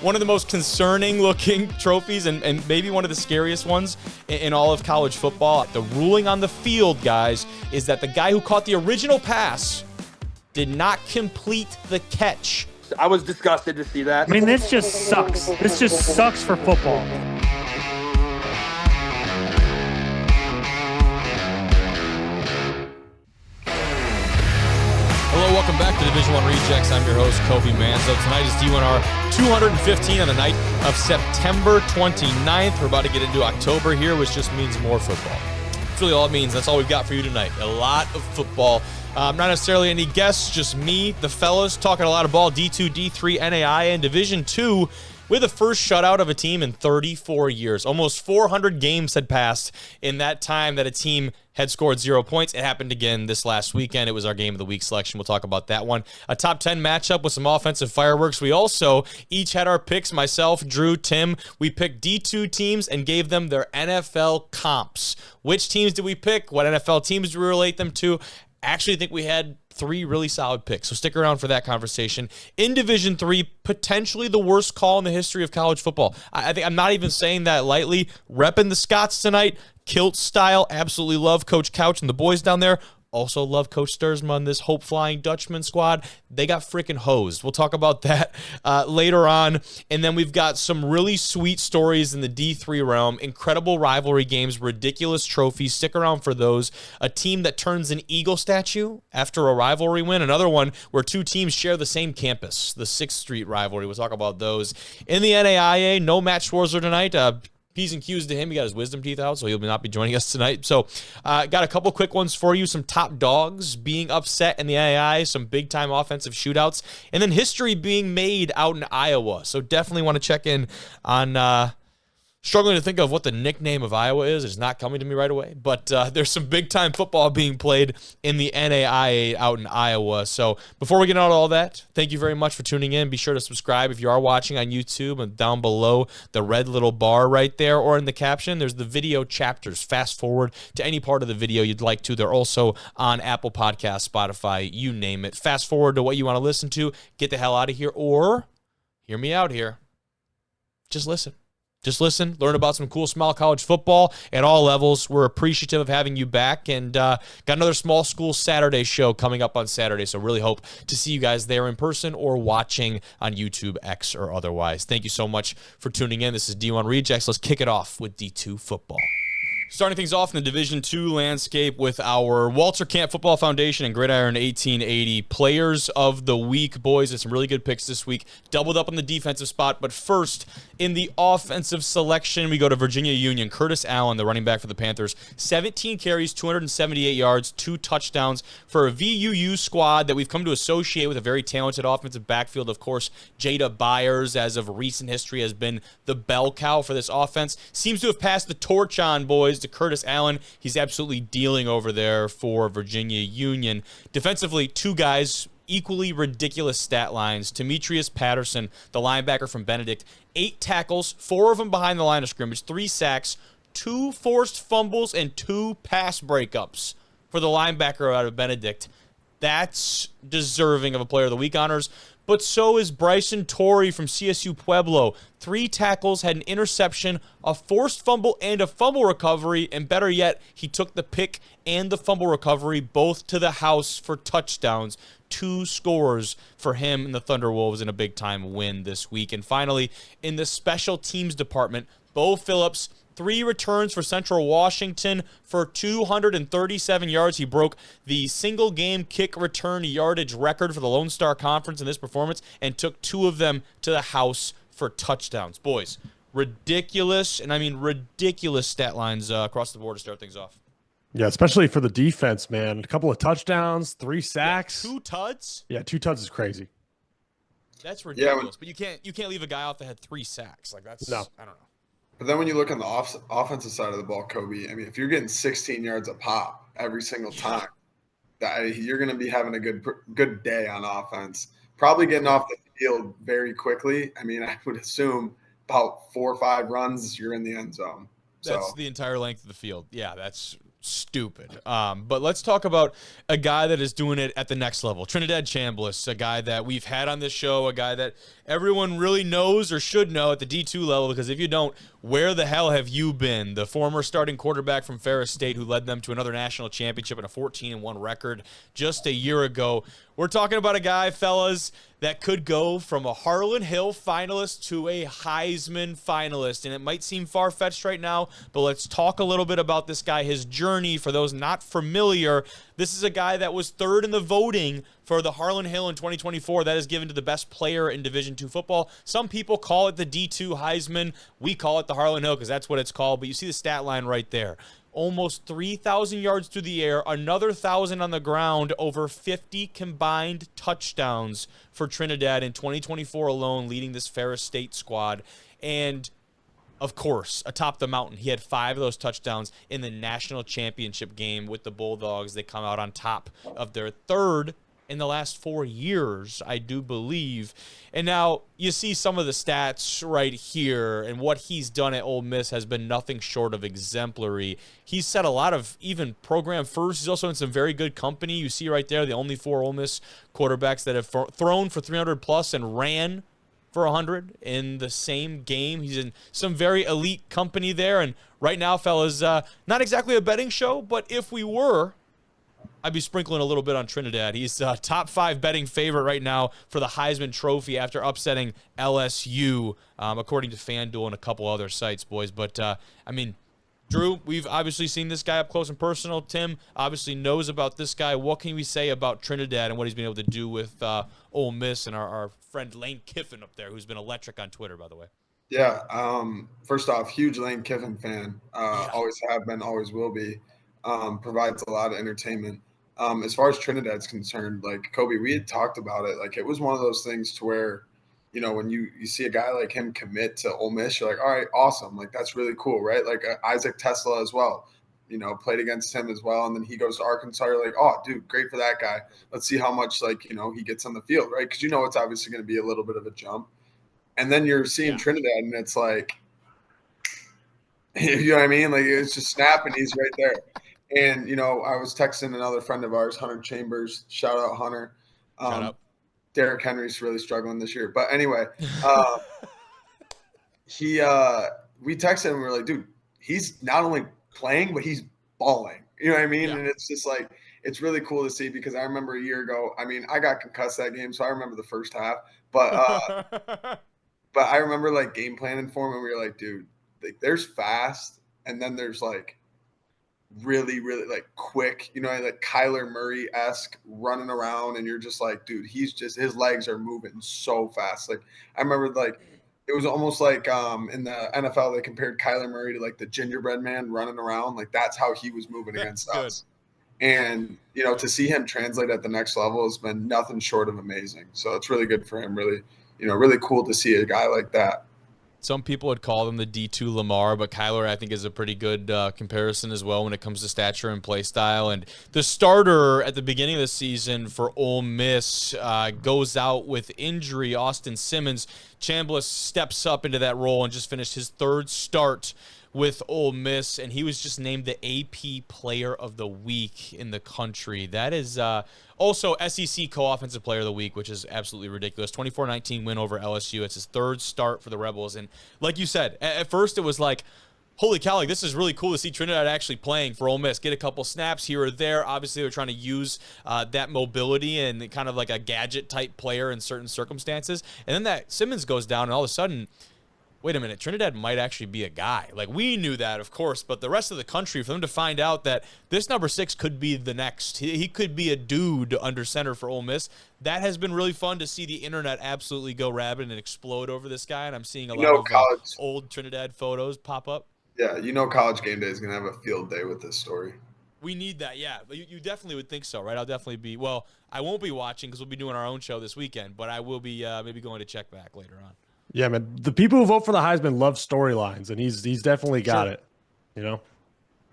one of the most concerning looking trophies and maybe one of the scariest ones in all of college football. The ruling on the field, guys, is that the guy who caught the original pass did not complete the catch. I was disgusted to see that. I mean, this just sucks. This just sucks for football. Hello, welcome back to Division I Rejects. I'm your host, Kobe Manzo. Tonight is D1R 215 on the night of September 29th. We're about to get into October here, which just means more football. That's really all it means. That's all we've got for you tonight. A lot of football. Not necessarily any guests, just me, the fellas, talking a lot of ball. D2, D3, NAIA, and Division II. We're the first shutout of a team in 34 years. Almost 400 games had passed in that time that a team had scored 0 points. It happened again this last weekend. It was our Game of the Week selection. We'll talk about that one. A top 10 matchup with some offensive fireworks. We also each had our picks. Myself, Drew, Tim. We picked D2 teams and gave them their NFL comps. Which teams did we pick? What NFL teams do we relate them to? Actually, I think we had 3 really solid picks, so stick around for that conversation. In Division III, potentially the worst call in the history of college football. I think I'm not even saying that lightly. Repping the Scots tonight, kilt style. Absolutely love Coach Couch and the boys down there. Also love Coach Stursma and this Hope Flying Dutchman squad. They got freaking hosed. We'll talk about that later on. And then we've got some really sweet stories in the D3 realm. Incredible rivalry games, ridiculous trophies. Stick around for those. A team that turns an eagle statue after a rivalry win. Another one where 2 teams share the same campus, the 6th Street rivalry. We'll talk about those. In the NAIA, no Matt Schwarzer tonight. P's and Q's to him. He got his wisdom teeth out, so he'll not be joining us tonight. So got a couple quick ones for you. Some top dogs being upset in the NAIA, some big-time offensive shootouts, and then history being made out in Iowa. So definitely want to check in on struggling to think of what the nickname of Iowa is. It's not coming to me right away. But there's some big-time football being played in the NAIA out in Iowa. So before we get into all that, thank you very much for tuning in. Be sure to subscribe if you are watching on YouTube, and down below the red little bar right there or in the caption, there's the video chapters. Fast forward to any part of the video you'd like to. They're also on Apple Podcasts, Spotify, you name it. Fast forward to what you want to listen to. Get the hell out of here, or hear me out here. Just listen. Just listen, learn about some cool small college football at all levels. We're appreciative of having you back, and got another Small School Saturday show coming up on Saturday, so really hope to see you guys there in person or watching on YouTube, X, or otherwise. Thank you so much for tuning in. This is D1 Rejects. Let's kick it off with D2 football. Starting things off in the Division II landscape with our Walter Camp Football Foundation and Gridiron 1880 Players of the Week. Boys, there's some really good picks this week. Doubled up on the defensive spot, but first, in the offensive selection, we go to Virginia Union. Curtis Allen, the running back for the Panthers, 17 carries, 278 yards, 2 touchdowns for a VUU squad that we've come to associate with a very talented offensive backfield. Of course, Jada Byers, as of recent history, has been the bell cow for this offense. Seems to have passed the torch on, boys, to Curtis Allen. He's absolutely dealing over there for Virginia Union. Defensively, 2 guys, equally ridiculous stat lines. Demetrius Patterson, the linebacker from Benedict, 8 tackles, 4 of them behind the line of scrimmage, 3 sacks, 2 forced fumbles, and 2 pass breakups for the linebacker out of Benedict. That's deserving of a Player of the Week honors. But so is Bryson Torrey from CSU Pueblo. 3 tackles, had an interception, a forced fumble, and a fumble recovery. And better yet, he took the pick and the fumble recovery both to the house for touchdowns. 2 scores for him and the Thunderwolves in a big-time win this week. And finally, in the special teams department, Bo Phillips, 3 returns for Central Washington for 237 yards. He broke the single-game kick return yardage record for the Lone Star Conference in this performance and took 2 of them to the house for touchdowns. Boys, ridiculous, and I mean ridiculous stat lines across the board to start things off. Yeah, especially for the defense, man. A couple of touchdowns, 3 sacks. Yeah, 2 tuds? Yeah, 2 tuds is crazy. That's ridiculous. But you can't leave a guy off that had 3 sacks. Like, that's, no. I don't know. But then when you look on the offensive side of the ball, Kobe, I mean, if you're getting 16 yards a pop every single time, you're going to be having a good day on offense. Probably getting off the field very quickly. I mean, I would assume about 4 or 5 runs, you're in the end zone. That's the entire length of the field. Yeah, that's stupid. But let's talk about a guy that is doing it at the next level. Trinidad Chambliss, a guy that we've had on this show, a guy that everyone really knows or should know at the D2 level, because if you don't, where the hell have you been? The former starting quarterback from Ferris State who led them to another national championship and a 14-1 record just a year ago. We're talking about a guy, fellas, that could go from a Harlan Hill finalist to a Heisman finalist. And it might seem far-fetched right now, but let's talk a little bit about this guy, his journey. For those not familiar, this is a guy that was third in the voting for the Harlan Hill in 2024. That is given to the best player in Division II football. Some people call it the D2 Heisman. We call it the Harlan Hill because that's what it's called. But you see the stat line right there. Almost 3,000 yards through the air, another 1,000 on the ground, over 50 combined touchdowns for Trinidad in 2024 alone, leading this Ferris State squad. And, of course, atop the mountain, he had 5 of those touchdowns in the national championship game with the Bulldogs. They come out on top of their third in the last 4 years, I do believe. And now you see some of the stats right here, and what he's done at Ole Miss has been nothing short of exemplary. He's set a lot of even program firsts. He's also in some very good company. You see right there the only 4 Ole Miss quarterbacks that have thrown for 300 plus and ran for 100 in the same game. He's in some very elite company there. And right now, fellas, not exactly a betting show, but if we were, I'd be sprinkling a little bit on Trinidad. He's top 5 betting favorite right now for the Heisman Trophy after upsetting LSU, according to FanDuel and a couple other sites, boys. But, I mean, Drew, we've obviously seen this guy up close and personal. Tim obviously knows about this guy. What can we say about Trinidad and what he's been able to do with Ole Miss and our friend Lane Kiffin up there, who's been electric on Twitter, by the way? Yeah. First off, huge Lane Kiffin fan. Always have been, always will be. Provides a lot of entertainment. As far as Trinidad's concerned, like Kobe, we had talked about it. Like it was one of those things to where, you know, when you see a guy like him commit to Ole Miss, you're like, all right, awesome. Like that's really cool, right? Like Isaac Tesla as well, you know, played against him as well. And then he goes to Arkansas. You're like, oh, dude, great for that guy. Let's see how much, like, you know, he gets on the field, right? Because you know it's obviously going to be a little bit of a jump. And then you're seeing Trinidad, and it's like, you know what I mean? Like it's just snap, and he's right there. And, you know, I was texting another friend of ours, Hunter Chambers. Shout out, Hunter. Shout out. Derrick Henry's really struggling this year. But anyway, we texted him. We were like, dude, he's not only playing, but he's balling. You know what I mean? Yeah. And it's just like, it's really cool to see because I remember a year ago, I mean, I got concussed that game, so I remember the first half. But but I remember, like, game planning for him, and we were like, dude, like, there's fast, and then there's, like, really, really like quick, you know, like Kyler Murray-esque running around, and you're just like, dude, he's just, his legs are moving so fast. Like I remember, like it was almost like in the NFL they compared Kyler Murray to like the gingerbread man running around. Like that's how he was moving against us. And you know, to see him translate at the next level has been nothing short of amazing. So it's really good for him. Really, you know, really cool to see a guy like that. Some people would call him the D2 Lamar, but Kyler, I think, is a pretty good comparison as well when it comes to stature and play style. And the starter at the beginning of the season for Ole Miss goes out with injury. Austin Simmons. Chambliss steps up into that role and just finished his 3rd start with Ole Miss, and he was just named the AP Player of the Week in the country. That is also SEC Co-Offensive Player of the Week, which is absolutely ridiculous. 24-19 win over LSU. It's his 3rd start for the Rebels, and like you said, at first it was like, holy cow, like, this is really cool to see Trinidad actually playing for Ole Miss. Get a couple snaps here or there. Obviously, they're trying to use that mobility and kind of like a gadget-type player in certain circumstances. And then that Simmons goes down, and all of a sudden, wait a minute, Trinidad might actually be a guy. Like, we knew that, of course, but the rest of the country, for them to find out that this number 6 could be the next, he could be a dude under center for Ole Miss, that has been really fun to see the internet absolutely go rabid and explode over this guy, and I'm seeing a lot of old Trinidad photos pop up. Yeah, you know College Game Day is going to have a field day with this story. We need that, yeah. You definitely would think so, right? I'll definitely be, well, I won't be watching because we'll be doing our own show this weekend, but I will be maybe going to check back later on. Yeah, man. The people who vote for the Heisman love storylines, and he's definitely got it. You know.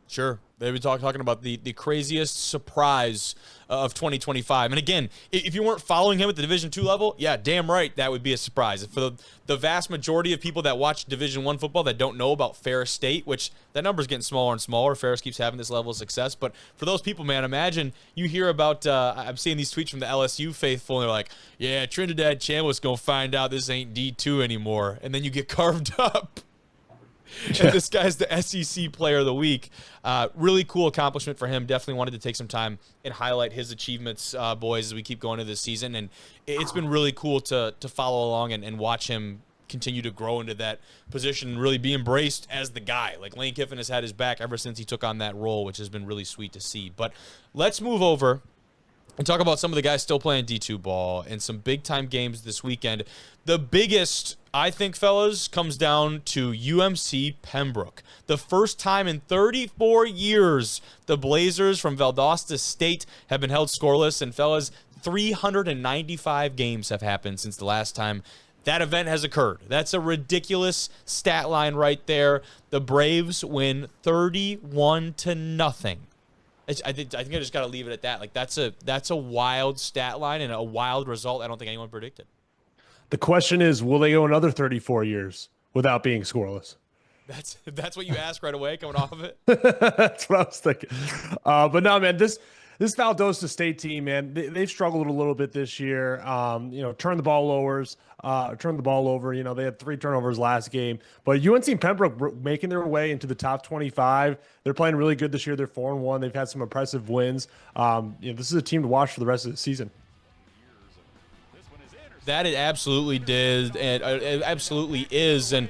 Sure. They were talking about the craziest surprise of 2025. And again, if you weren't following him at the Division II level, yeah, damn right, that would be a surprise. For the vast majority of people that watch Division I football that don't know about Ferris State, which that number's getting smaller and smaller, Ferris keeps having this level of success. But for those people, man, imagine you hear about, I'm seeing these tweets from the LSU faithful, and they're like, yeah, Trinidad Chambliss going to find out this ain't D2 anymore. And then you get carved up. And this guy's the SEC Player of the Week. Really cool accomplishment for him. Definitely wanted to take some time and highlight his achievements, boys, as we keep going into this season. And it's been really cool to follow along and watch him continue to grow into that position and really be embraced as the guy. Like, Lane Kiffin has had his back ever since he took on that role, which has been really sweet to see. But let's move over and talk about some of the guys still playing D2 ball and some big-time games this weekend. The biggest, I think, fellas, comes down to UMC Pembroke. The first time in 34 years the Blazers from Valdosta State have been held scoreless. And, fellas, 395 games have happened since the last time that event has occurred. That's a ridiculous stat line right there. The Braves win 31-0. I think I just got to leave it at that. Like, that's a wild stat line and a wild result I don't think anyone predicted. The question is, will they go another 34 years without being scoreless? That's what you ask right away coming off of it? That's what I was thinking. But no, man, this Valdosta State team, man, they've struggled a little bit this year. Turn the ball over. They had 3 turnovers last game. But UNC Pembroke making their way into the top 25. They're playing really good this year. They're 4-1. They've had some impressive wins. This is a team to watch for the rest of the season. That it absolutely did, and it absolutely is. And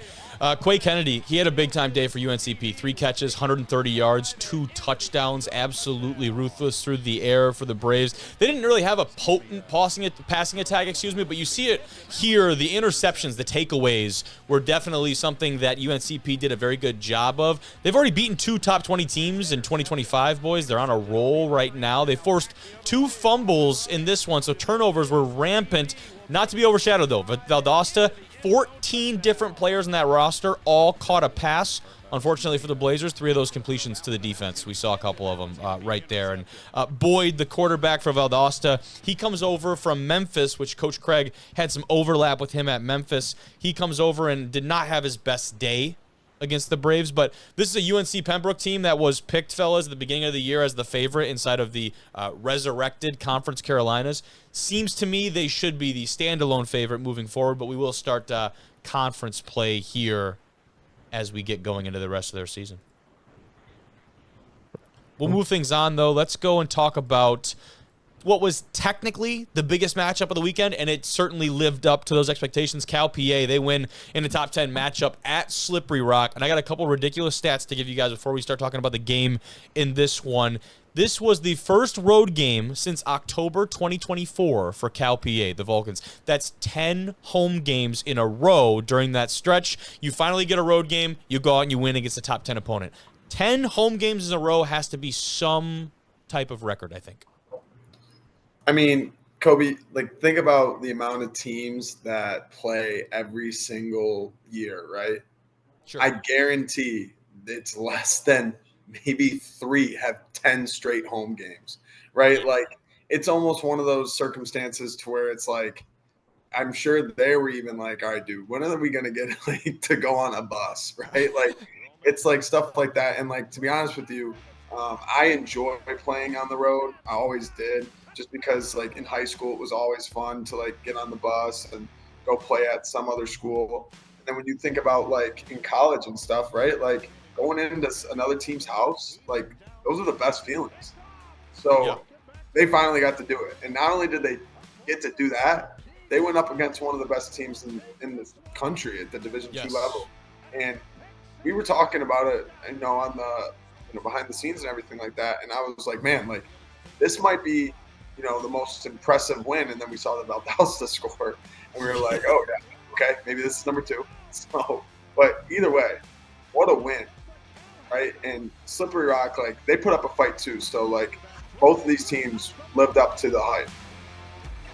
Quay Kennedy, he had a big-time day for UNCP. 3 catches, 130 yards, 2 touchdowns, absolutely ruthless through the air for the Braves. They didn't really have a potent passing attack, but you see it here. The interceptions, the takeaways were definitely something that UNCP did a very good job of. They've already beaten 2 top 20 teams in 2025, boys. They're on a roll right now. They forced 2 fumbles in this one, so turnovers were rampant. Not to be overshadowed, though, but Valdosta, 14 different players in that roster all caught a pass. Unfortunately for the Blazers, 3 of those completions to the defense. We saw a couple of them right there. And Boyd, the quarterback for Valdosta, he comes over from Memphis, which Coach Craig had some overlap with him at Memphis. He comes over and did not have his best day against the Braves, but this is a UNC Pembroke team that was picked, fellas, at the beginning of the year as the favorite inside of the resurrected Conference Carolinas. Seems to me they should be the standalone favorite moving forward, but we will start conference play here as we get going into the rest of their season. We'll move things on, though. Let's go and talk about what was technically the biggest matchup of the weekend, and it certainly lived up to those expectations. Cal PA, they win in the top 10 matchup at Slippery Rock, and I got a couple ridiculous stats to give you guys before we start talking about the game in this one. This was the first road game since October 2024 for Cal PA, the Vulcans. That's 10 home games in a row during that stretch. You finally get a road game, you go out and you win against a top 10 opponent. 10 home games in a row has to be some type of record, I think. I mean, Kobe, think about the amount of teams that play every single year, right? Sure. I guarantee it's less than maybe 3 have 10 straight home games, right? Like, it's almost one of those circumstances to where it's like, I'm sure they were even like, all right, dude, when are we going to get to go on a bus, right? Like, it's like stuff like that. And to be honest with you, I enjoy playing on the road. I always did. Just because, in high school, it was always fun to, get on the bus and go play at some other school. And then when you think about, in college and stuff, right, going into another team's house, those are the best feelings. So They finally got to do it. And not only did they get to do that, they went up against one of the best teams in the country at the Division II level. And we were talking about it, on the behind the scenes and everything like that. And I was like, man, this might be – the most impressive win, and then we saw the Valdosta score, and we were like, oh, yeah, okay, maybe this is number 2. So, but either way, what a win, right? And Slippery Rock, they put up a fight too, so, both of these teams lived up to the hype.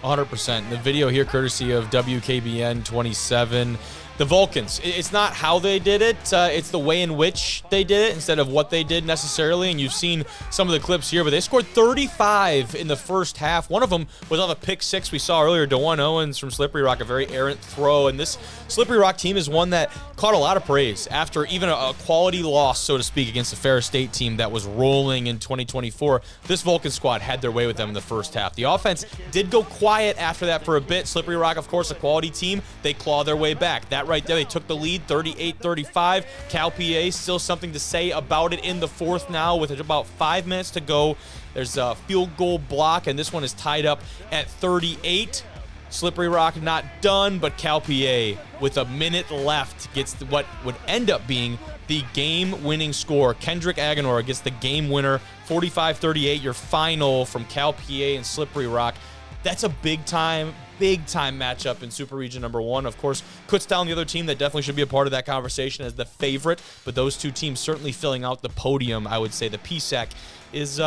100%. The video here, courtesy of WKBN 27. The Vulcans, it's not how they did it, it's the way in which they did it instead of what they did necessarily, and you've seen some of the clips here, but they scored 35 in the first half. One of them was on the pick six we saw earlier, DeJuan Owens from Slippery Rock, a very errant throw, and this Slippery Rock team is one that caught a lot of praise after even a quality loss, so to speak, against the Ferris State team that was rolling in 2024. This Vulcan squad had their way with them in the first half. The offense did go quiet after that for a bit. Slippery Rock, of course, a quality team. They claw their way back. That right there, they took the lead, 38-35. Cal PA, still something to say about it in the fourth now with about 5 minutes to go. There's a field goal block, and this one is tied up at 38. Slippery Rock not done, but Cal PA, with a minute left, gets what would end up being the game-winning score. Kendrick Aganor gets the game winner, 45-38, your final from Cal PA and Slippery Rock. That's a big-time matchup in Super Region number 1. Of course, Kutztown, the other team that definitely should be a part of that conversation as the favorite, but those two teams certainly filling out the podium, I would say. The PSAC is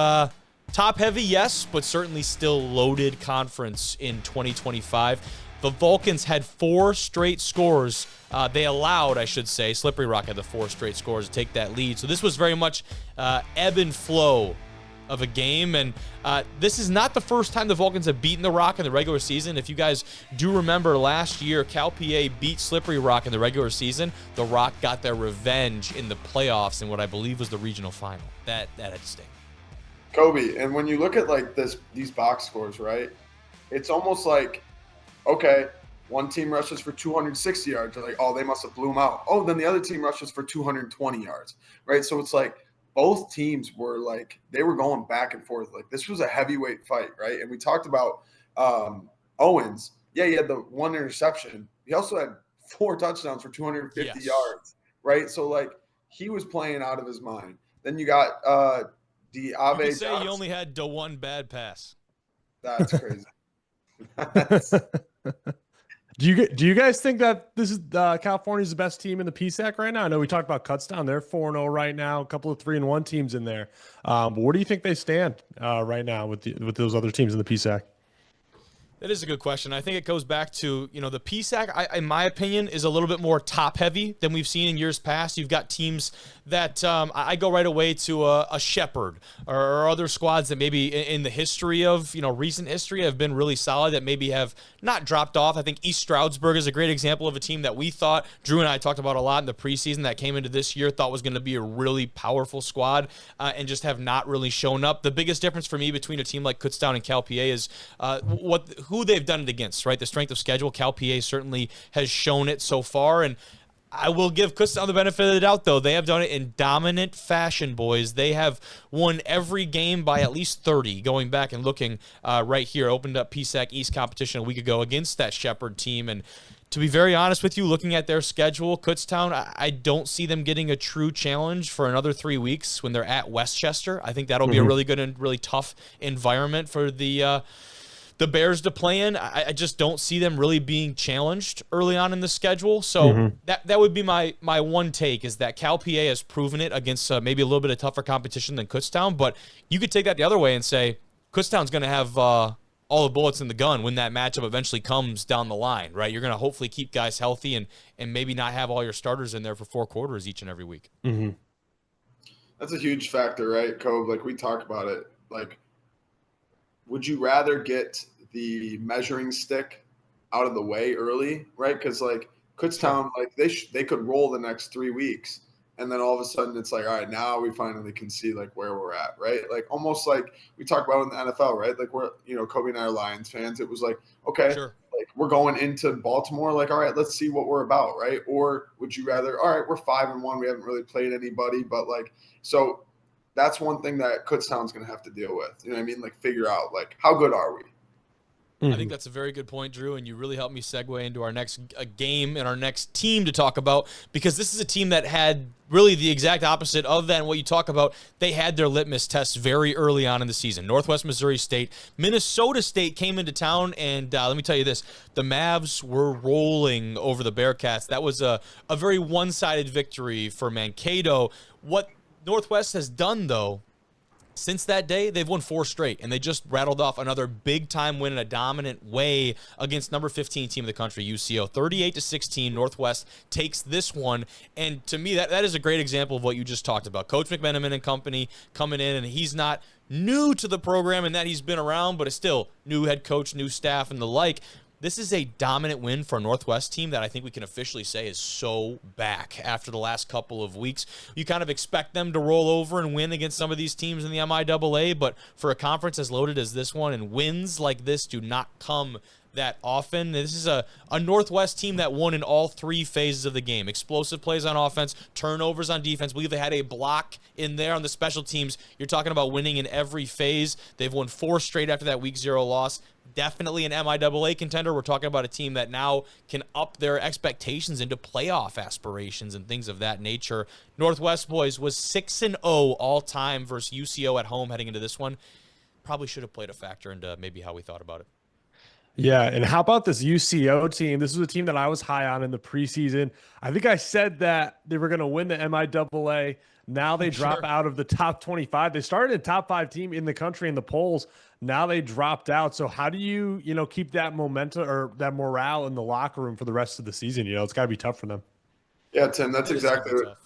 top-heavy, yes, but certainly still loaded conference in 2025. The Vulcans had 4 straight scores. They allowed, I should say, Slippery Rock had the 4 straight scores to take that lead. So this was very much ebb and flow of a game, and this is not the first time the Vulcans have beaten the Rock in the regular season. If you guys do remember last year, Cal PA beat Slippery Rock in the regular season. The Rock got their revenge in the playoffs in what I believe was the regional final. That had to sting. Kobe, and when you look at like these box scores, right, it's almost like, okay, one team rushes for 260 yards. You're like, oh, they must have blew them out. Oh, then the other team rushes for 220 yards, right? So it's like both teams were like, they were going back and forth. Like this was a heavyweight fight, right? And we talked about Owens. Yeah, he had the 1 interception. He also had 4 touchdowns for 250 yards, right? So like he was playing out of his mind. Then you got You Ave could say Johnson. he only had the 1 bad pass. That's crazy. Do you guys think that this is California's the best team in the PSAC right now? I know we talked about Kutztown. They're 4-0 right now. A couple of 3-1 teams in there. But where do you think they stand right now with those other teams in the PSAC? That is a good question. I think it goes back to, the PSAC, in my opinion, is a little bit more top-heavy than we've seen in years past. You've got teams that I go right away to a Shepherd or other squads that maybe in the history of, recent history have been really solid that maybe have not dropped off. I think East Stroudsburg is a great example of a team that we thought, Drew and I talked about a lot in the preseason, that came into this year, thought was going to be a really powerful squad and just have not really shown up. The biggest difference for me between a team like Kutztown and Cal PA is who they've done it against, right? The strength of schedule. Cal PA certainly has shown it so far, and I will give Kutztown the benefit of the doubt, though. They have done it in dominant fashion, boys. They have won every game by at least 30, going back and looking right here. Opened up PSAC East competition a week ago against that Shepherd team, and to be very honest with you, looking at their schedule, Kutztown, I don't see them getting a true challenge for another 3 weeks when they're at Westchester. I think that'll be a really good and really tough environment for the Bears to play in. I just don't see them really being challenged early on in the schedule. So that would be my one take, is that Cal PA has proven it against maybe a little bit of tougher competition than Kutztown. But you could take that the other way and say Kutztown's going to have all the bullets in the gun when that matchup eventually comes down the line, right? You're going to hopefully keep guys healthy and maybe not have all your starters in there for 4 quarters each and every week. Mm-hmm. That's a huge factor, right, Cove? Like we talked about it. Like, would you rather get the measuring stick out of the way early, right? Because like Kutztown, like they could roll the next 3 weeks, and then all of a sudden it's like, all right, now we finally can see like where we're at, right? Like almost like we talk about in the NFL, right? Like we're, Kobe and I are Lions fans. It was like, okay, like we're going into Baltimore, like, all right, let's see what we're about, right? Or would you rather, all right, we're 5-1, we haven't really played anybody, but like, so that's one thing that Kutztown's going to have to deal with. You know what I mean? Like figure out like how good are we? I think that's a very good point, Drew, and you really helped me segue into our next game and our next team to talk about, because this is a team that had really the exact opposite of that and what you talk about. They had their litmus tests very early on in the season. Northwest Missouri State. Minnesota State came into town, and let me tell you this, the Mavs were rolling over the Bearcats. That was a very one-sided victory for Mankato. What Northwest has done, though, Since that day, they've won 4 straight, and they just rattled off another big-time win in a dominant way against number 15 team in the country, UCO. 38-16, Northwest takes this one, and to me, that is a great example of what you just talked about. Coach McMenamin and company coming in, and he's not new to the program in that he's been around, but it's still new head coach, new staff, and the like. This is a dominant win for a Northwest team that I think we can officially say is so back after the last couple of weeks. You kind of expect them to roll over and win against some of these teams in the MIAA, but for a conference as loaded as this one, and wins like this do not come that often. This is a Northwest team that won in all 3 phases of the game. Explosive plays on offense, turnovers on defense. I believe they had a block in there on the special teams. You're talking about winning in every phase. They've won 4 straight after that week 0 loss. Definitely an MIAA contender. We're talking about a team that now can up their expectations into playoff aspirations and things of that nature. Northwest, boys, was 6-0 all time versus UCO at home heading into this one. Probably should have played a factor into maybe how we thought about it. Yeah, and how about this UCO team? This was a team that I was high on in the preseason. I think I said that they were going to win the MIAA. Now they drop out of the top 25. They started a top 5 team in the country in the polls. Now they dropped out. So how do you keep that momentum or that morale in the locker room for the rest of the season? It's got to be tough for them. Yeah, Tim, that's exactly what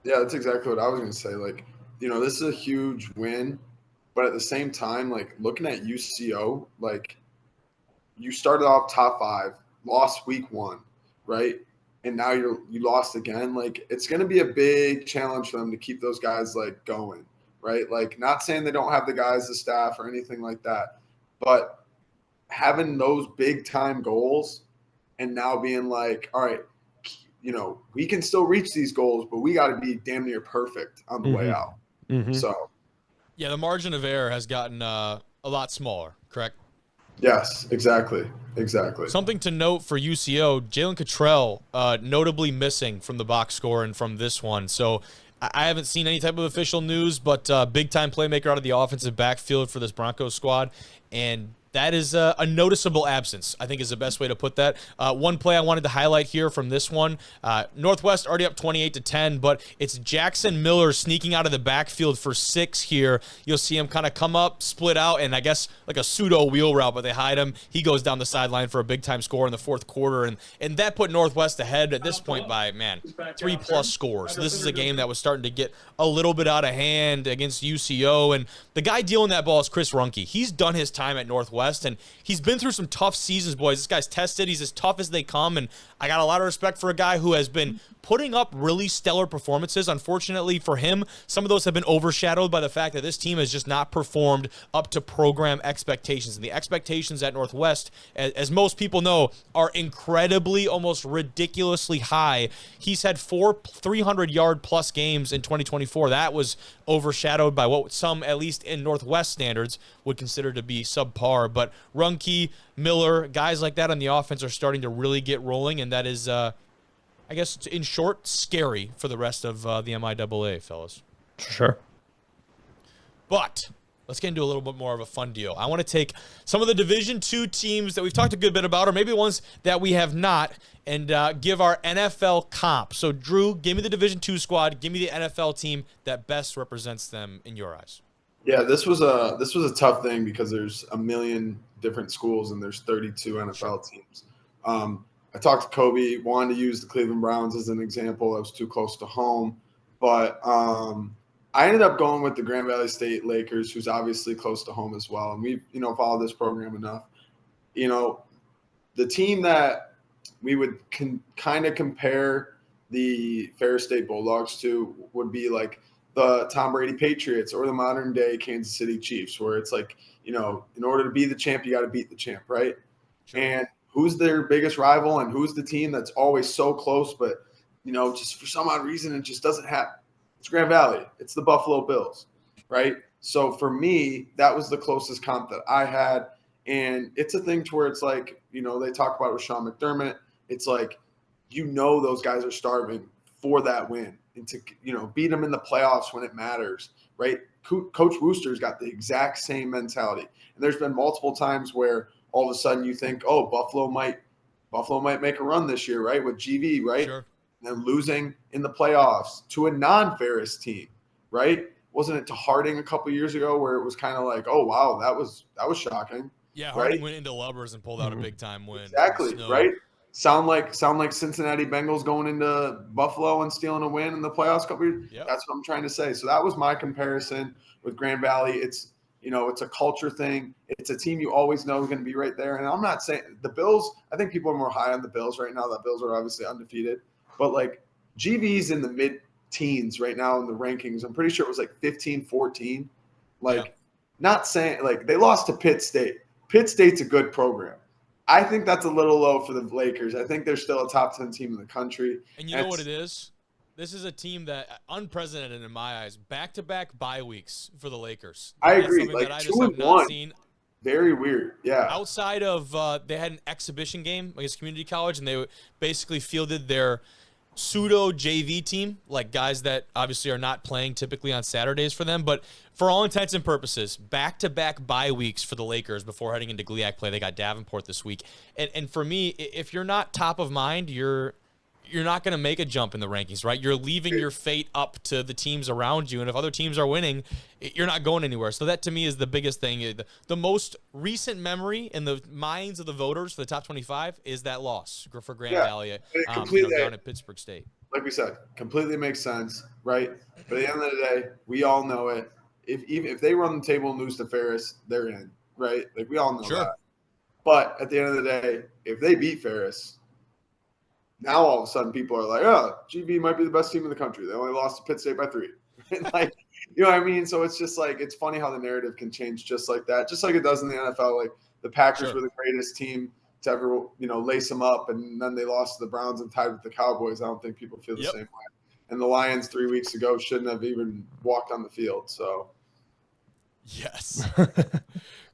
I was going to say. Like, this is a huge win, but at the same time, like, looking at UCO, like, you started off top 5, lost week 1, right? And now you lost again. Like, it's going to be a big challenge for them to keep those guys, like, going, right? Like, not saying they don't have the guys, the staff, or anything like that, but having those big-time goals and now being like, all right, we can still reach these goals, but we got to be damn near perfect on the way out. Mm-hmm. So, yeah, the margin of error has gotten a lot smaller, correct? Yes, exactly. Something to note for UCO, Jalen Cottrell notably missing from the box score and from this one. So I haven't seen any type of official news, but big-time playmaker out of the offensive backfield for this Broncos squad. And that is a noticeable absence, I think is the best way to put that. One play I wanted to highlight here from this one, Northwest already up 28-10, but it's Jackson Miller sneaking out of the backfield for 6 here. You'll see him kind of come up, split out, and I guess like a pseudo wheel route, but they hide him. He goes down the sideline for a big-time score in the 4th quarter, and that put Northwest ahead at this point by, 3+ scores. So this is a game that was starting to get a little bit out of hand against UCO, and the guy dealing that ball is Chris Runke. He's done his time at Northwest, and he's been through some tough seasons, boys. This guy's tested. He's as tough as they come, and I got a lot of respect for a guy who has been putting up really stellar performances. Unfortunately for him, some of those have been overshadowed by the fact that this team has just not performed up to program expectations. And the expectations at Northwest, as most people know, are incredibly, almost ridiculously high. He's had 4 300-yard-plus games in 2024. That was overshadowed by what some, at least in Northwest standards, would consider to be subpar. But Runke, Miller, guys like that on the offense are starting to really get rolling, and that is I guess, in short, scary for the rest of the MIAA, fellas. Sure. But let's get into a little bit more of a fun deal. I want to take some of the Division II teams that we've talked a good bit about, or maybe ones that we have not, and give our NFL comp. So, Drew, give me the Division II squad. Give me the NFL team that best represents them in your eyes. Yeah, this was a tough thing because there's a million different schools and there's 32 NFL teams. I talked to Kobe, wanted to use the Cleveland Browns as an example. I was too close to home. But I ended up going with the Grand Valley State Lakers, who's obviously close to home as well. And we've, followed this program enough. The team that we would kind of compare the Ferris State Bulldogs to would be like the Tom Brady Patriots or the modern day Kansas City Chiefs, where it's like, in order to be the champ, you got to beat the champ, right? Sure. And who's their biggest rival and who's the team that's always so close, but, just for some odd reason, it just doesn't happen. It's Grand Valley. It's the Buffalo Bills, right? So for me, that was the closest comp that I had. And it's a thing to where it's like, they talk about it with Sean McDermott. It's like, those guys are starving for that win and to, beat them in the playoffs when it matters, right? Coach Wooster's got the exact same mentality. And there's been multiple times where all of a sudden you think, oh, Buffalo might make a run this year, right? With GV, right? Sure. And then losing in the playoffs to a non-Ferris team, right? wasn't it to Harding a couple years ago where it was kind of like, oh wow, that was shocking. Yeah, right? Harding went into Lubbers and pulled out a big time win. Exactly, right? Sound like Cincinnati Bengals going into Buffalo and stealing a win in the playoffs a couple years. Yep. That's what I'm trying to say. So that was my comparison with Grand Valley. It's it's a culture thing. It's a team you always know is going to be right there. And I'm not saying the Bills. I think people are more high on the Bills right now. The Bills are obviously undefeated, but like GV's in the mid-teens right now in the rankings. I'm pretty sure it was like 15, 14. Not saying like they lost to Pitt State. Pitt State's a good program. I think that's a little low for the Lakers. I think they're still a top 10 team in the country. And you know what it is? This is a team that unprecedented in my eyes. Back-to-back bye weeks for the Lakers. I agree. Like Like 2-1. Seen. Very weird. Yeah. Outside of they had an exhibition game against community college, and they basically fielded their pseudo JV team, like guys that obviously are not playing typically on Saturdays for them, but for all intents and purposes, back-to-back bye weeks for the Lakers before heading into GLIAC play. They got Davenport this week. And for me, if you're not top of mind, you're not going to make a jump in the rankings, right? You're leaving your fate up to the teams around you, and if other teams are winning, you're not going anywhere. So that, to me, is the biggest thing. The most recent memory in the minds of the voters for the top 25 is that loss for Grand Valley down at Pittsburgh State. Like we said, completely makes sense, right? But at the end of the day, we all know it. If they run the table and lose to Ferris, they're in, right? Like we all know that. But at the end of the day, if they beat Ferris, now all of a sudden people are like, oh, GV might be the best team in the country. They only lost to Pitt State by 3. Like, you know what I mean? So it's just like, it's funny how the narrative can change just like that, just like it does in the NFL. Like the Packers were the greatest team to ever, lace them up, and then they lost to the Browns and tied with the Cowboys. I don't think people feel the same way. And the Lions 3 weeks ago shouldn't have even walked on the field. So, yes.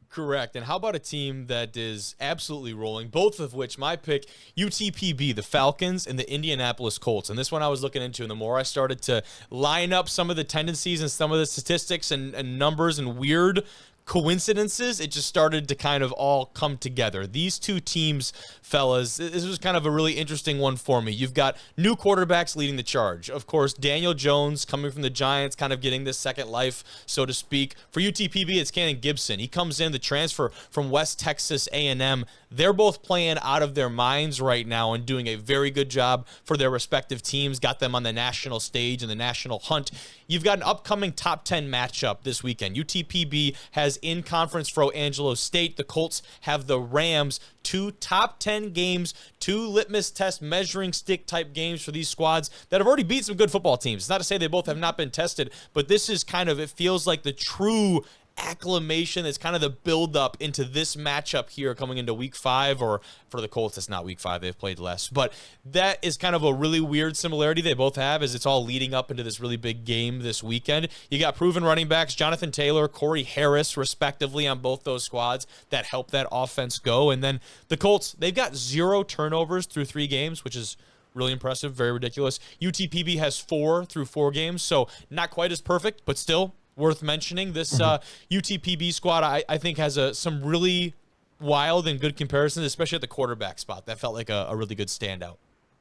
Correct. And how about a team that is absolutely rolling, both of which my pick, UTPB, the Falcons, and the Indianapolis Colts. And this one I was looking into, and the more I started to line up some of the tendencies and some of the statistics and numbers and weird coincidences, it just started to kind of all come together. These two teams, fellas, this was kind of a really interesting one for me. You've got new quarterbacks leading the charge. Of course, Daniel Jones coming from the Giants, kind of getting this second life, so to speak. For UTPB, it's Cannon Gibson. He comes in, the transfer from West Texas A&M. They're both playing out of their minds right now and doing a very good job for their respective teams, got them on the national stage and the national hunt. You've got an upcoming top 10 matchup this weekend. UTPB has in-conference Fro Angelo State. The Colts have the Rams. 2 top 10 games, 2 litmus test measuring stick type games for these squads that have already beat some good football teams. It's not to say they both have not been tested, but this is kind of, it feels like the true acclamation. It's kind of the build-up into this matchup here coming into week 5, or for the Colts, it's not week 5. They've played less. But that is kind of a really weird similarity they both have, as it's all leading up into this really big game this weekend. You got proven running backs, Jonathan Taylor, Corey Harris, respectively, on both those squads that help that offense go. And then the Colts, they've got 0 turnovers through 3 games, which is really impressive, very ridiculous. UTPB has 4 through 4 games, so not quite as perfect, but still worth mentioning. This UTPB squad, I think, has some really wild and good comparisons, especially at the quarterback spot. That felt like a really good standout.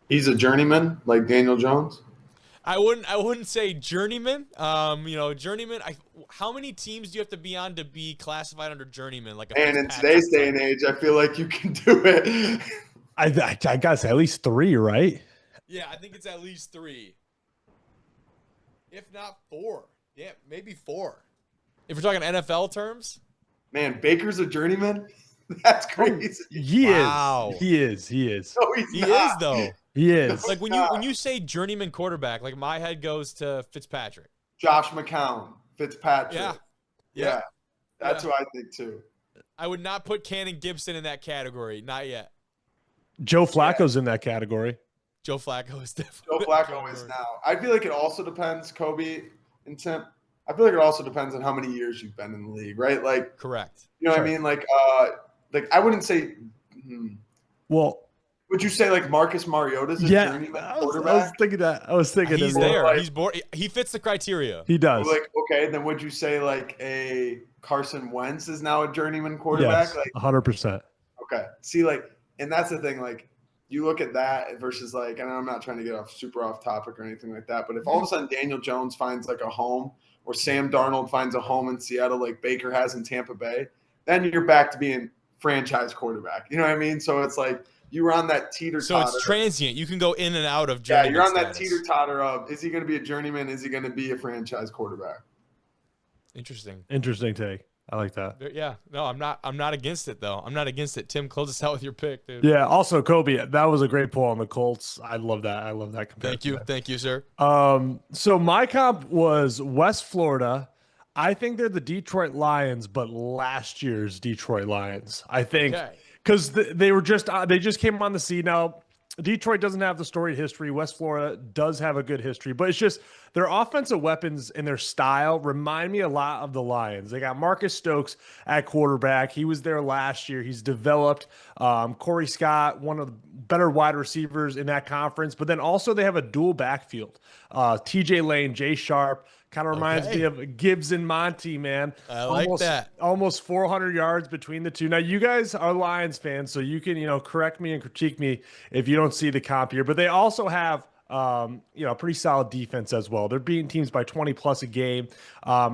He's a journeyman, like Daniel Jones? I wouldn't say journeyman. Journeyman. How many teams do you have to be on to be classified under journeyman? And in today's day and age, I feel like you can do it. I gotta say at least 3, right? Yeah, I think it's at least 3, if not 4. Yeah, maybe 4. If we're talking NFL terms. Man, Baker's a journeyman? That's crazy. Wow. He is. No, he is, though. He is. Like when you say journeyman quarterback, like my head goes to Fitzpatrick. Josh McCown, Fitzpatrick. Yeah. That's who I think too. I would not put Cannon Gibson in that category. Not yet. Joe Flacco's in that category. Joe Flacco is definitely. Joe Flacco is now. I feel like it also depends, Kobe and Tim. I feel like it also depends on how many years you've been in the league, right? Like, correct. You know what I mean? Like I wouldn't say. Well, would you say like Marcus Mariota's a journeyman quarterback? I was thinking that. I was thinking he's there. Like, he's born. He fits the criteria. He does. Like, okay, then would you say like a Carson Wentz is now a journeyman quarterback? Yes, like 100%. Okay. See, like, and that's the thing. Like, you look at that versus like, and I'm not trying to get super off topic or anything like that, but if all of a sudden Daniel Jones finds like a home or Sam Darnold finds a home in Seattle like Baker has in Tampa Bay, then you're back to being franchise quarterback. You know what I mean? So it's like you were on that teeter-totter. So it's transient. You can go in and out of journeyman. Yeah, you're on status. that teeter-totter of, is he going to be a journeyman? Is he going to be a franchise quarterback? Interesting take. I like that. Yeah, no, I'm not against it though. I'm not against it. Tim, close us out with your pick, dude. Yeah. Also, Kobe, that was a great pull on the Colts. I love that. I love that comparison. Thank you, sir. So my comp was West Florida. I think they're the Detroit Lions, but last year's Detroit Lions. I think because they just came on the scene. Now Detroit doesn't have the storied history. West Florida does have a good history, but it's just their offensive weapons and their style remind me a lot of the Lions. They got Marcus Stokes at quarterback. He was there last year. He's developed. Corey Scott, one of the better wide receivers in that conference, but then also they have a dual backfield. TJ Lane, Jay Sharp. Kind of reminds me of Gibbs and Monty, man. I like that. Almost 400 yards between the two. Now, you guys are Lions fans, so you can, correct me and critique me if you don't see the comp here. But they also have, pretty solid defense as well. They're beating teams by 20 plus a game.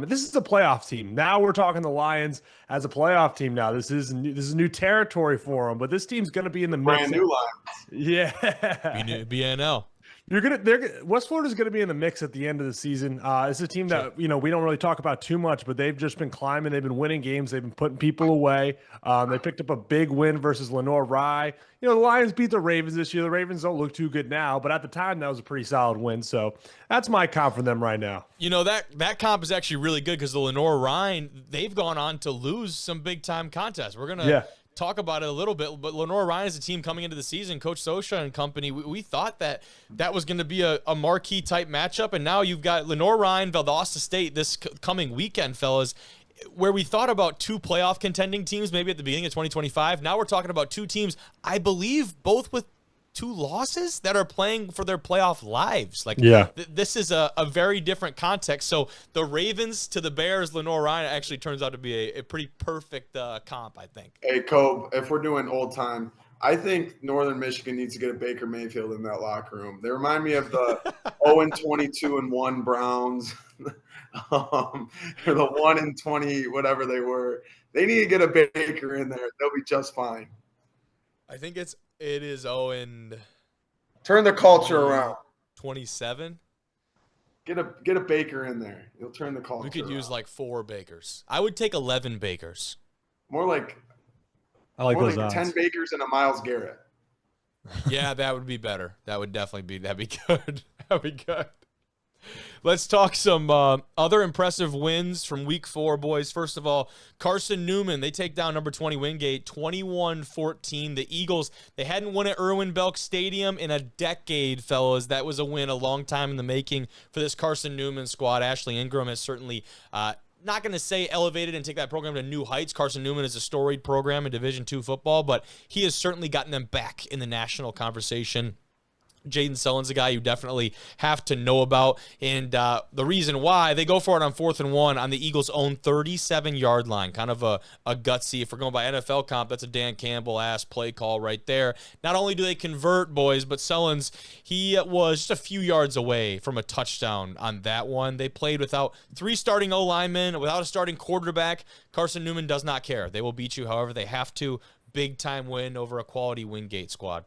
This is a playoff team. Now we're talking the Lions as a playoff team. Now this is new territory for them. But this team's going to be in the mix. Brand new Lions. Yeah. BNL. West Florida's going to be in the mix at the end of the season. It's a team that, we don't really talk about too much, but they've just been climbing. They've been winning games. They've been putting people away. They picked up a big win versus Lenore-Rye. The Lions beat the Ravens this year. The Ravens don't look too good now, but at the time that was a pretty solid win. So that's my comp for them right now. That comp is actually really good because the Lenore-Rye, they've gone on to lose some big time contests. We're going to talk about it a little bit, but Lenore-Rye is a team coming into the season. Coach Sosha and company, we thought that was going to be a marquee type matchup, and now you've got Lenore-Rye and Valdosta State this coming weekend, fellas, where we thought about two playoff contending teams maybe at the beginning of 2025. Now we're talking about two teams, I believe, both with two losses that are playing for their playoff lives. This is a very different context. So the Ravens to the Bears, Lenore-Rye actually turns out to be a pretty perfect comp, I think. Hey, Kobe, if we're doing old time, I think Northern Michigan needs to get a Baker Mayfield in that locker room. They remind me of the 0-22-1 Browns, or the 1-20, whatever they were. They need to get a Baker in there. They'll be just fine. I think it is Owen. Turn the culture around. 27. Get a Baker in there. You'll turn the culture. We could around. use like 4 Bakers. I would take 11 Bakers. More like I like those odds. 10 Bakers and a Myles Garrett. Yeah, that would be better. That'd be good. That'd be good. Let's talk some other impressive wins from week 4, boys. First of all, Carson Newman, they take down number 20 Wingate, 21-14. The Eagles, they hadn't won at Irwin Belk Stadium in a decade, fellas. That was a win, a long time in the making for this Carson Newman squad. Ashley Ingram has certainly not going to say elevated and take that program to new heights. Carson Newman is a storied program in Division II football, but he has certainly gotten them back in the national conversation. Jaden Sullen's a guy you definitely have to know about. And the reason why, they go for it on 4th and 1 on the Eagles' own 37-yard line. Kind of a gutsy. If we're going by NFL comp, that's a Dan Campbell-ass play call right there. Not only do they convert, boys, but Sullen's, he was just a few yards away from a touchdown on that one. They played without 3 starting O-linemen, without a starting quarterback. Carson Newman does not care. They will beat you however they have to. Big-time win over a quality Wingate squad.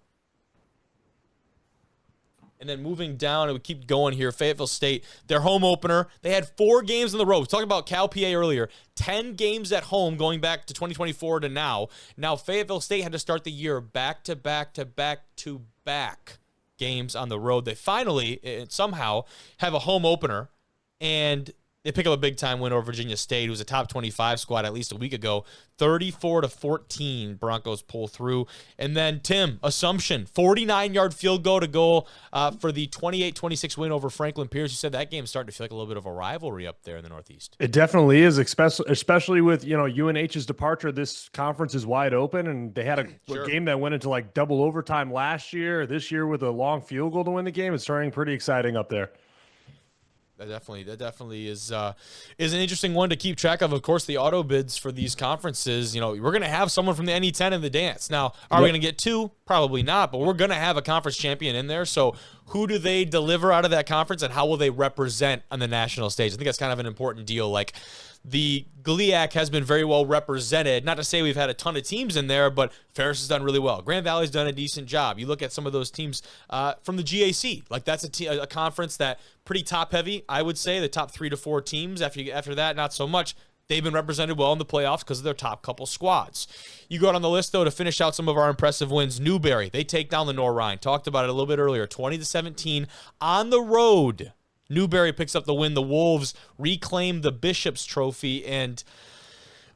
And then moving down, and we keep going here, Fayetteville State, their home opener, they had 4 games in the row. We were talking about Cal PA earlier. 10 games at home going back to 2024 to now. Now, Fayetteville State had to start the year back-to-back-to-back-to-back games on the road. They finally, somehow, have a home opener, and they pick up a big-time win over Virginia State, who was a top 25 squad at least a week ago. 34-14, Broncos pull through. And then, Tim, Assumption, 49-yard field goal to goal for the 28-26 win over Franklin Pierce. You said that game's starting to feel like a little bit of a rivalry up there in the Northeast. It definitely is, especially with, UNH's departure. This conference is wide open, and they had a game that went into like double overtime last year. This year with a long field goal to win the game, it's starting pretty exciting up there. That definitely is an interesting one to keep track of. Of course, the auto bids for these conferences, we're going to have someone from the NE10 in the dance. Now, are we going to get two? Probably not, but we're going to have a conference champion in there. So who do they deliver out of that conference, and how will they represent on the national stage? I think that's kind of an important deal. Like, the GLIAC has been very well represented. Not to say we've had a ton of teams in there, but Ferris has done really well. Grand Valley's done a decent job. You look at some of those teams from the GAC. Like, that's a conference that pretty top-heavy, I would say. The top 3 to 4 teams. After that, not so much. They've been represented well in the playoffs because of their top couple squads. You go down the list, though, to finish out some of our impressive wins. Newberry, they take down the Norrhine. Talked about it a little bit earlier. 20-17 on the road. Newberry picks up the win. The Wolves reclaim the Bishop's Trophy. And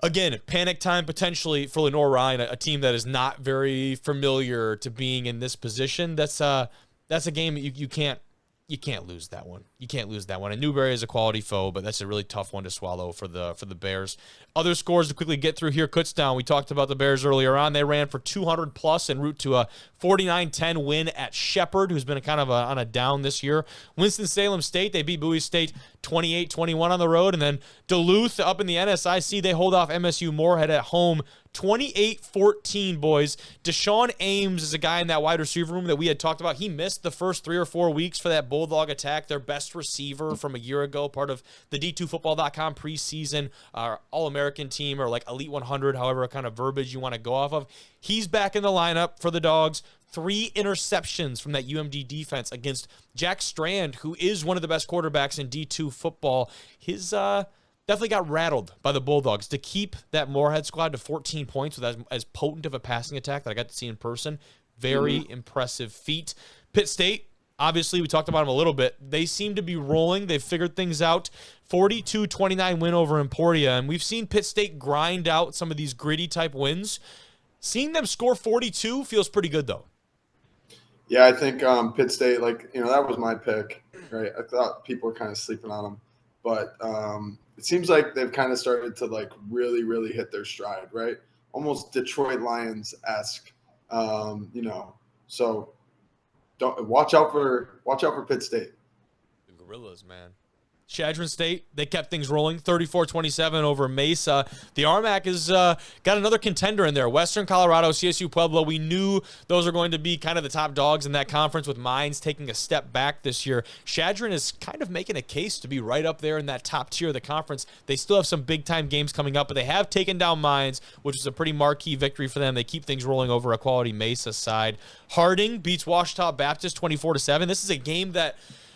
again, panic time potentially for Lenore Ryan, a team that is not very familiar to being in this position. That's a game that you can't lose that one. You can't lose that one. And Newberry is a quality foe, but that's a really tough one to swallow for the Bears. Other scores to quickly get through here. Kutztown, we talked about the Bears earlier on. They ran for 200+ en route to a 49-10 win at Shepherd, who's been kind of on a down this year. Winston-Salem State, they beat Bowie State 28-21 on the road. And then Duluth up in the NSIC, they hold off MSU Moorhead at home 28-14, boys. Deshaun Ames is a guy in that wide receiver room that we had talked about. He missed the first 3 or 4 weeks for that Bulldog attack, their best receiver from a year ago, part of the D2Football.com preseason All-American team, or like Elite 100, however kind of verbiage you want to go off of. He's back in the lineup for the Dogs. 3 interceptions from that UMD defense against Jack Strand, who is one of the best quarterbacks in D2 football. His definitely got rattled by the Bulldogs to keep that Moorhead squad to 14 points with as potent of a passing attack that I got to see in person. Very impressive feat. Pitt State, obviously, we talked about them a little bit. They seem to be rolling. They've figured things out. 42-29 win over Emporia, and we've seen Pitt State grind out some of these gritty-type wins. Seeing them score 42 feels pretty good, though. Yeah, I think Pitt State, that was my pick, right? I thought people were kind of sleeping on them. But it seems like they've kind of started to really, really hit their stride, right? Almost Detroit Lions-esque, So don't watch out for Pitt State. The Gorillas, man. Chadron State, they kept things rolling, 34-27 over Mesa. The RMAC has got another contender in there. Western Colorado, CSU Pueblo. We knew those are going to be kind of the top dogs in that conference, with Mines taking a step back this year. Chadron is kind of making a case to be right up there in that top tier of the conference. They still have some big-time games coming up, but they have taken down Mines, which is a pretty marquee victory for them. They keep things rolling over a quality Mesa side. Harding beats Ouachita Baptist 24-7. This is a game that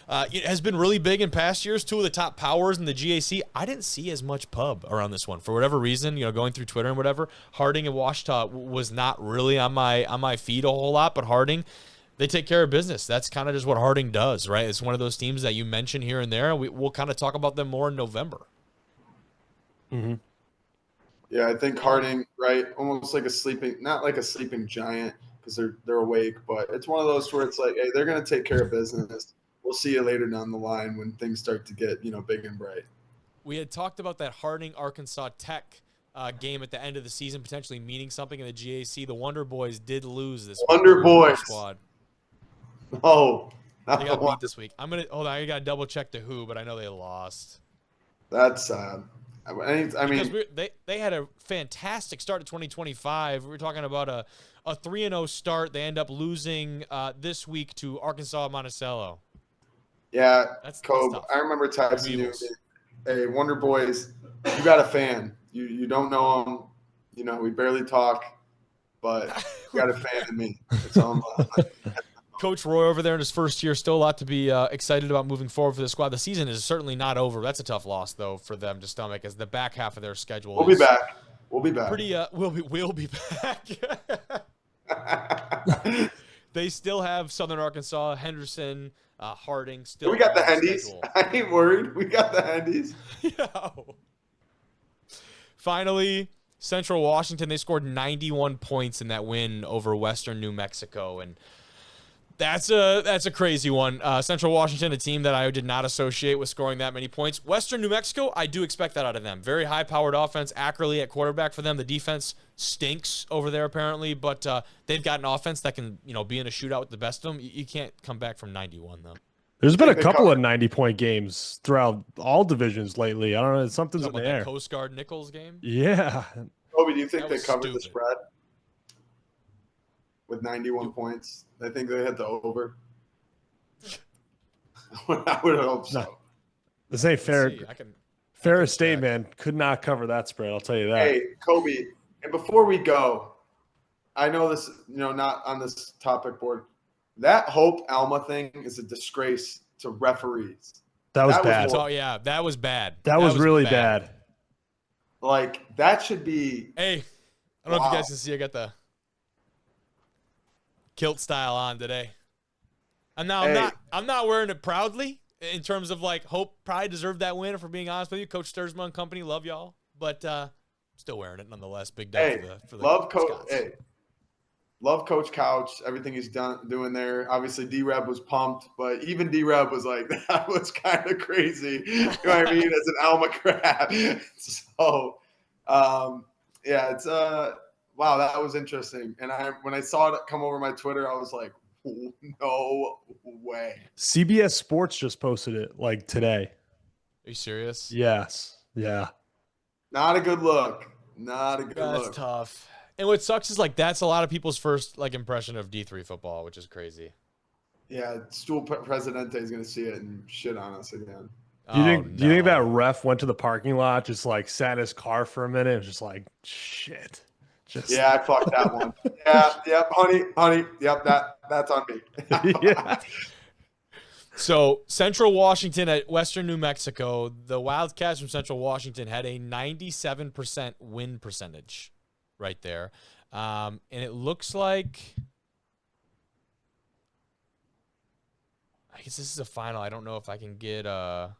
it has been really big in past years. 2 of the top powers in the GAC. I didn't see as much pub around this one for whatever reason. Going through Twitter and whatever. Harding and Ouachita was not really on my feed a whole lot, but Harding, they take care of business. That's kind of just what Harding does, right? It's one of those teams that you mention here and there. We'll kind of talk about them more in November. Mm-hmm. Yeah, I think Harding, right? Almost like not like a sleeping giant because they're awake, but it's one of those where it's like, hey, they're going to take care of business. We'll see you later down the line when things start to get, big and bright. We had talked about that Harding-Arkansas Tech game at the end of the season potentially meaning something in the GAC. The Wonder Boys did lose this Wonder Boys squad. Oh, they got beat this week. Hold on. I got to double check the who, but I know they lost. That's sad. Because they had a fantastic start to 2025. We were talking about a 3-0 start. They end up losing this week to Arkansas Monticello. Yeah, that's Kobe, I remember texting you, hey, Wonder Boys, you got a fan. You don't know him. We barely talk, but you got a fan in me. That's all I'm Coach Roy over there in his first year, still a lot to be excited about moving forward for the squad. The season is certainly not over. That's a tough loss, though, for them to stomach, as the back half of their schedule We'll be back. We'll be back. We'll be back. They still have Southern Arkansas, Henderson, Harding. Still, we got the Hendies. I ain't worried. We got the Hendies. Yo. Finally, Central Washington, they scored 91 points in that win over Western New Mexico, and that's a crazy one. Central Washington, a team that I did not associate with scoring that many points. Western New Mexico, I do expect that out of them. Very high-powered offense, Ackerley at quarterback for them. The defense stinks over there apparently, but they've got an offense that can be in a shootout with the best of them. You can't come back from 91 though. There's been a They couple of covered. 90-point games throughout all divisions lately. I don't know. Something's in Talking the about that air. Coast Guard Nichols game. Yeah. Kobe, do you think That they was covered the stupid. spread with 91 points? I think they hit the over. I would hope so. No. This ain't Let's fair. see. I can Ferris State, check. man, could not cover that spread. I'll tell you that. Hey, Kobe, and before we go, I know this, not on this topic board. That Hope Alma thing is a disgrace to referees. That was that was bad. more- Oh yeah, that was bad. That was really bad. Like, that should be. Hey, I don't know if Wow. you guys can see. I got the kilt style on today. And now I'm not wearing it proudly in terms of like Hope probably deserved that win. If we're being honest with you, Coach Sturzman and company, love y'all, but still wearing it nonetheless. Big day for the love Coach. Scots. Hey, love Coach Couch. Everything he's doing there. Obviously, D-Reb was pumped, but even D-Reb was like, that was kind of crazy. You know what I mean? As an Alma crab. So, yeah, it's wow, that was interesting. And when I saw it come over my Twitter, I was like, no way. CBS Sports just posted it like today. Are you serious? Yes. Yeah. Not a good look. Not a good That's look. tough. And what sucks is like that's a lot of people's first like impression of D3 football, which is crazy. Yeah, Stool Presidente is going to see it and shit on us again. Do you think that ref went to the parking lot, just like sat in his car for a minute and just like, shit. Yeah, I fucked that one. Yeah, yep, honey. Yep, that's on me. Yeah. So Central Washington at Western New Mexico, the Wildcats from Central Washington had a 97% win percentage right there. And it looks like, I guess this is a final. I don't know if I can get the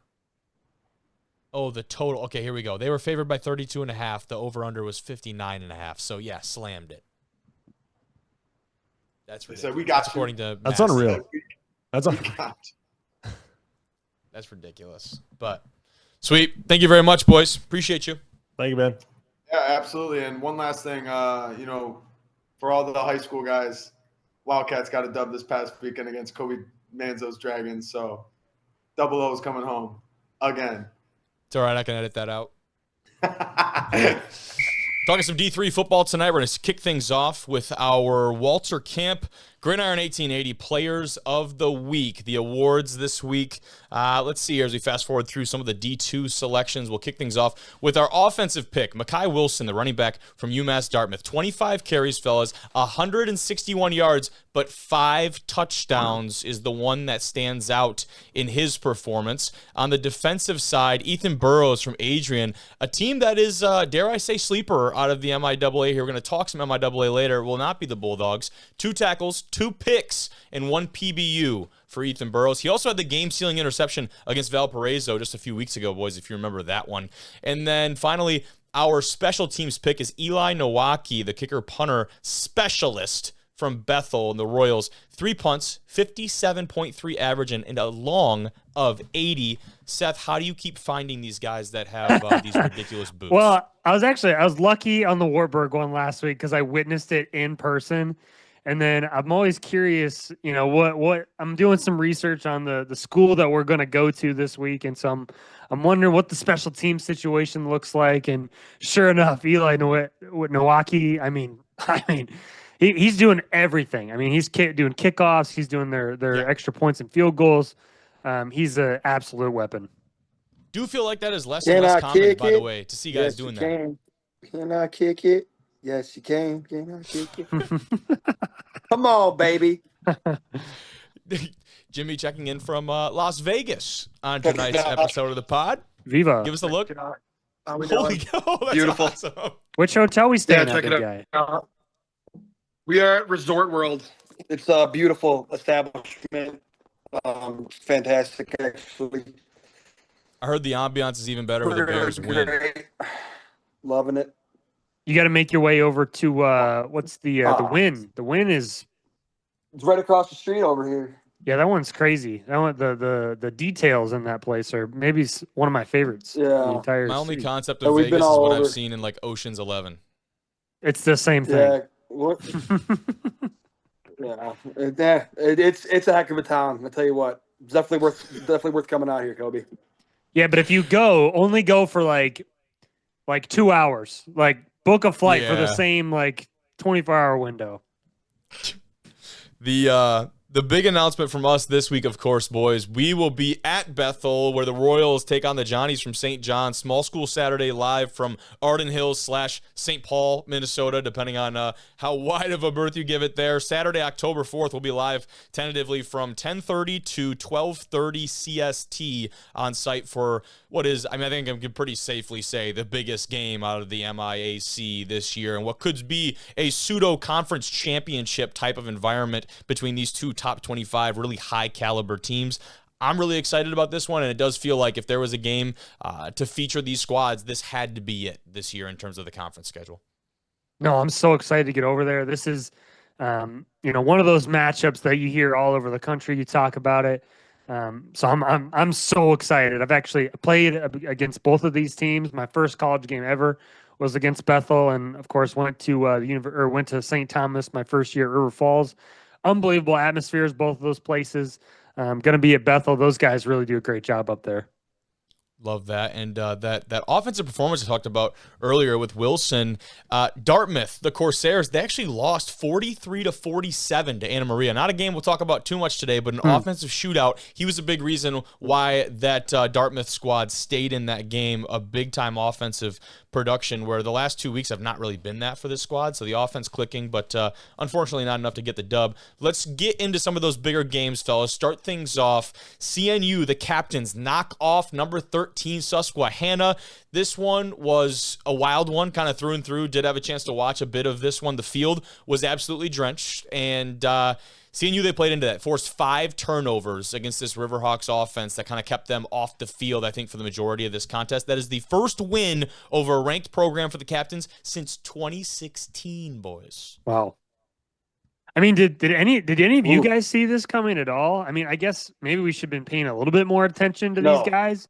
total. Okay, here we go. They were favored by 32.5. The over-under was 59.5. So, yeah, slammed it. That's They ridiculous. said, "We got you." According to That's Mass. unreal. That's We unreal. got That's ridiculous. But, sweet. Thank you very much, boys. Appreciate you. Thank you, man. Yeah, absolutely. And one last thing, for all the high school guys, Wildcats got a dub this past weekend against Kobe Manzo's Dragons. So, Double O is coming home again. It's all right. I can edit that out. Talking some D3 football tonight. We're going to kick things off with our Walter Camp Gridiron 1880 Players of the Week. The awards this week. Let's see here as we fast forward through some of the D2 selections. We'll kick things off with our offensive pick, Mekhi Wilson, the running back from UMass Dartmouth. 25 carries, fellas, 161 yards, but 5 touchdowns is the one that stands out in his performance. On the defensive side, Ethan Burrows from Adrian, a team that is, dare I say, sleeper out of the MIAA here. We're going to talk some MIAA later. It will not be the Bulldogs. 2 tackles, 2 picks, and 1 PBU for Ethan Burrows. He also had the game-sealing interception against Valparaiso just a few weeks ago, boys, if you remember that one. And then finally, our special teams pick is Eli Nowaki, the kicker-punter specialist from Bethel and the Royals. 3 punts, 57.3 average, and a long of 80. Seth, how do you keep finding these guys that have these ridiculous boots? Well, I was lucky on the Warburg one last week because I witnessed it in person. And then I'm always curious, what I'm doing some research on the school that we're going to go to this week. And so I'm wondering what the special team situation looks like. And sure enough, Eli Nowaki, he's doing everything. I mean, he's doing kickoffs. He's doing their extra points and field goals. He's an absolute weapon. Do feel like that is less and less common, by the way, to see guys doing that. Can I kick it? Yes, you can. Can I kick it? Come on, baby. Jimmy checking in from Las Vegas on tonight's episode of the pod. Viva. Give us a look. How we Holy doing? cow, that's Beautiful. awesome. Which hotel we staying at, check big it guy? out. We are at Resort World. It's a beautiful establishment. Fantastic, actually. I heard the ambiance is even better with the Bears win. Great. Loving it. You got to make your way over to what's the Win? The Win is It's right across the street over here. that one's crazy. That one, the details in that place are maybe one of my favorites. in Yeah. the entire My only city. concept So of we've Vegas been is all what over. I've seen in like Ocean's 11. It's the same thing. Yeah. What? Yeah. It's a heck of a town. I tell you what. Definitely worth coming out here, Kobe. Yeah, but if you only go for like 2 hours. Like book a flight for the Yeah. same 24-hour window. The big announcement from us this week, of course, boys, we will be at Bethel where the Royals take on the Johnnies from St. John. Small School Saturday live from Arden Hills / St. Paul, Minnesota, depending on how wide of a berth you give it there. Saturday, October 4th, we'll be live tentatively from 10:30 to 12:30 CST on site for what is, I think I can pretty safely say, the biggest game out of the MIAC this year, and what could be a pseudo-conference championship type of environment between these two top 25 really high-caliber teams. I'm really excited about this one, and it does feel like if there was a game to feature these squads, this had to be it this year in terms of the conference schedule. No, I'm so excited to get over there. This is, one of those matchups that you hear all over the country. You talk about it. So I'm so excited. I've actually played against both of these teams. My first college game ever was against Bethel, and of course went to went to St. Thomas my first year at River Falls. Unbelievable atmospheres, both of those places. Going to be at Bethel. Those guys really do a great job up there. Love that. And that offensive performance I talked about earlier with Wilson, Dartmouth, the Corsairs, they actually lost 43-47 to Anna Maria. Not a game we'll talk about too much today, but an offensive shootout. He was a big reason why that Dartmouth squad stayed in that game, a big-time offensive production where the last 2 weeks have not really been that for this squad. So the offense clicking, but unfortunately not enough to get the dub. Let's get into some of those bigger games, fellas. Start things off. CNU, the captains, knock off number 13 Susquehanna. This one was a wild one, kind of through and through. Did have a chance to watch a bit of this one. The field was absolutely drenched, and CNU, they played into that, forced 5 turnovers against this Riverhawks offense that kind of kept them off the field, I think, for the majority of this contest. That is the first win over a ranked program for the captains since 2016, boys. Wow. I mean, did any of you guys see this coming at all? I mean, I guess maybe we should have been paying a little bit more attention to these guys.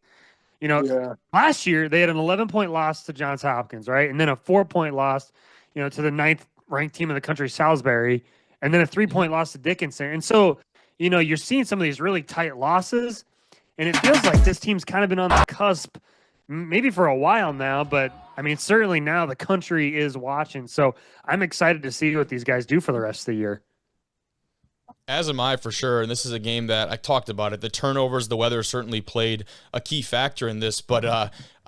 Last year they had an 11-point loss to Johns Hopkins, right? And then a 4-point loss, to the 9th ranked team in the country, Salisbury, and then a 3-point loss to Dickinson. And so, you're seeing some of these really tight losses, and it feels like this team's kind of been on the cusp maybe for a while now, but I mean, certainly now the country is watching. So I'm excited to see what these guys do for the rest of the year. As am I, for sure, and this is a game that I talked about it. The turnovers, the weather certainly played a key factor in this, but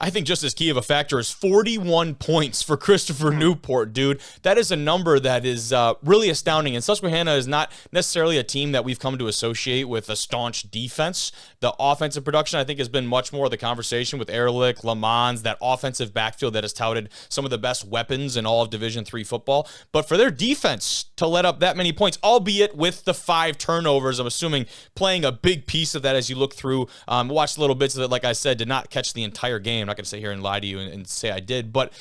I think just as key of a factor is 41 points for Christopher Newport, dude. That is a number that is really astounding, and Susquehanna is not necessarily a team that we've come to associate with a staunch defense. The offensive production, I think, has been much more the conversation with Ehrlich, Lamons, that offensive backfield that has touted some of the best weapons in all of Division III football. But for their defense to let up that many points, albeit with the 5 turnovers, I'm assuming playing a big piece of that as you look through, watched little bits of it, like I said, did not catch the entire game. I'm not going to sit here and lie to you and say I did, but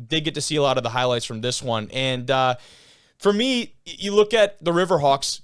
did get to see a lot of the highlights from this one. And for me, you look at the Riverhawks,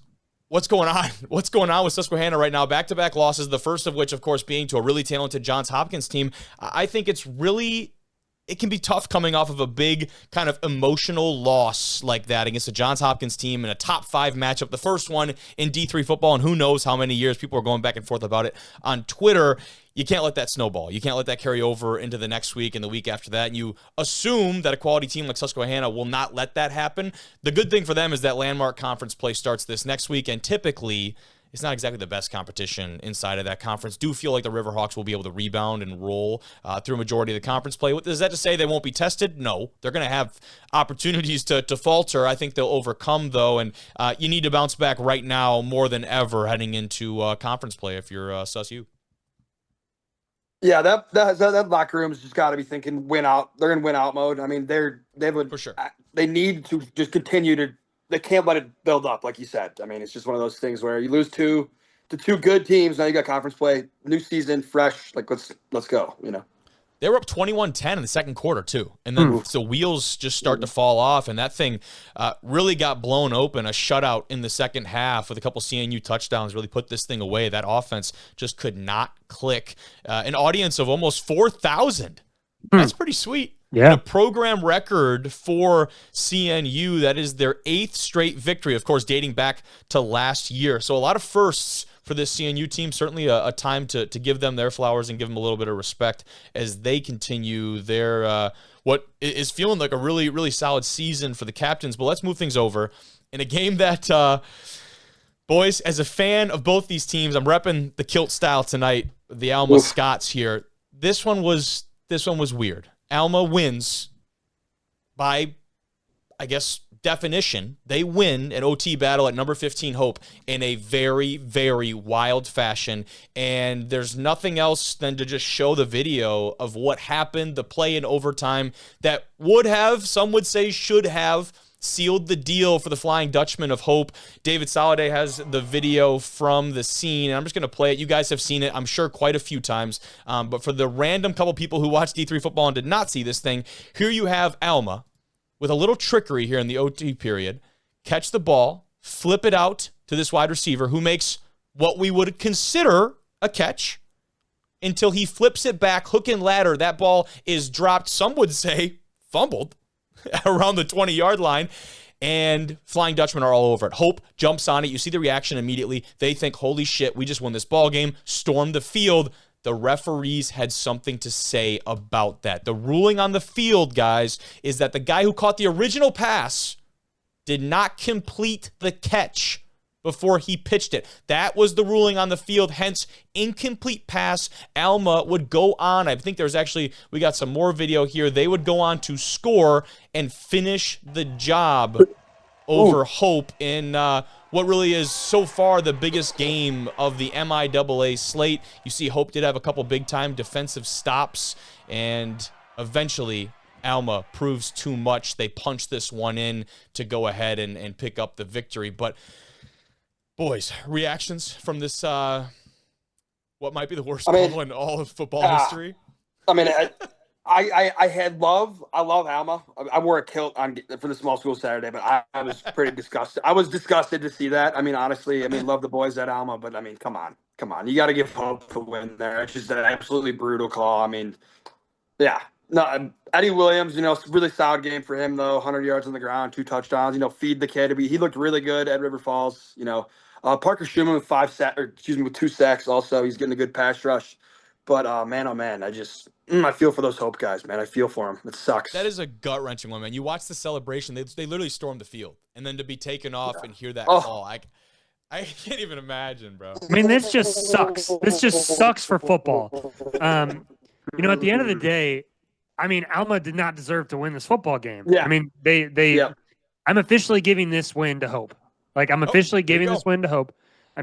what's going on? What's going on with Susquehanna right now? Back-to-back losses, the first of which, of course, being to a really talented Johns Hopkins team. I think it can be tough coming off of a big kind of emotional loss like that against a Johns Hopkins team in a top 5 matchup, the first one in D3 football, and who knows how many years. People are going back and forth about it on Twitter. You can't let that snowball. You can't let that carry over into the next week and the week after that. And you assume that a quality team like Susquehanna will not let that happen. The good thing for them is that landmark conference play starts this next week, and typically it's not exactly the best competition inside of that conference. Do feel like the Riverhawks will be able to rebound and roll through a majority of the conference play. Is that to say they won't be tested? No. They're going to have opportunities to falter. I think they'll overcome, though, and you need to bounce back right now more than ever heading into conference play if you're SUSU. Yeah, that locker room's just got to be thinking win out. They're in win out mode. I mean, For sure. They need to just continue to. They can't let it build up, like you said. I mean, it's just one of those things where you lose to 2 good teams. Now you got conference play, new season, fresh. Like let's go. They were up 21-10 in the second quarter, too. And then the wheels just start to fall off, and that thing really got blown open. A shutout in the second half with a couple CNU touchdowns really put this thing away. That offense just could not click. An audience of almost 4,000. That's pretty sweet. Yeah. a program record for CNU. That is their 8th straight victory, of course, dating back to last year. So a lot of firsts for this CNU team. Certainly a time to give them their flowers and give them a little bit of respect as they continue their what is feeling like a really, really solid season for the captains. But let's move things over in a game that, boys, as a fan of both these teams, I'm repping the kilt style tonight, the Alma Scots here. This one was weird. Alma wins by, I guess, definition. They win an OT battle at number 15 Hope in a very, very wild fashion. And there's nothing else than to just show the video of what happened, the play in overtime that would have, some would say should have, sealed the deal for the Flying Dutchman of Hope. David Soliday has the video from the scene, and I'm just going to play it. You guys have seen it, I'm sure, quite a few times. But for the random couple people who watched D3 football and did not see this thing, here you have Alma with a little trickery here in the OT period, catch the ball, flip it out to this wide receiver who makes what we would consider a catch until he flips it back, hook and ladder. That ball is dropped, some would say fumbled, around the 20-yard line, and Flying Dutchmen are all over it. Hope jumps on it. You see the reaction immediately. They think, holy shit, we just won this ball game, storm the field. The referees had something to say about that. The ruling on the field, guys, is that the guy who caught the original pass did not complete the catch before he pitched it. That was the ruling on the field, hence incomplete pass. Alma would go on. I think there's actually, we got some more video here. They would go on to score and finish the job over Hope in what really is so far the biggest game of the MIAA slate. You see Hope did have a couple big-time defensive stops, and eventually Alma proves too much. They punch this one in to go ahead and pick up the victory. But, boys, reactions from this, what might be the worst call in all of football history? I mean, I love Alma. I wore a kilt for the small school Saturday, but I was pretty disgusted. I was disgusted to see that. I mean, honestly, love the boys at Alma, but come on. You got to give Hope a win there. It's just an absolutely brutal call. Yeah. No, Eddie Williams, really solid game for him though. 100 yards on the ground, 2 touchdowns. Feed the kid. He looked really good at River Falls. Parker Schumann with 2 sacks. Also, he's getting a good pass rush. But man, oh man, I feel for those Hope guys, man. I feel for them. It sucks. That is a gut-wrenching one, man. You watch the celebration; they literally stormed the field, and then to be taken off and hear that call, I can't even imagine, bro. This just sucks. This just sucks for football. At the end of the day, Alma did not deserve to win this football game. Yeah. I'm officially giving this win to Hope. I'm officially giving this win to Hope. I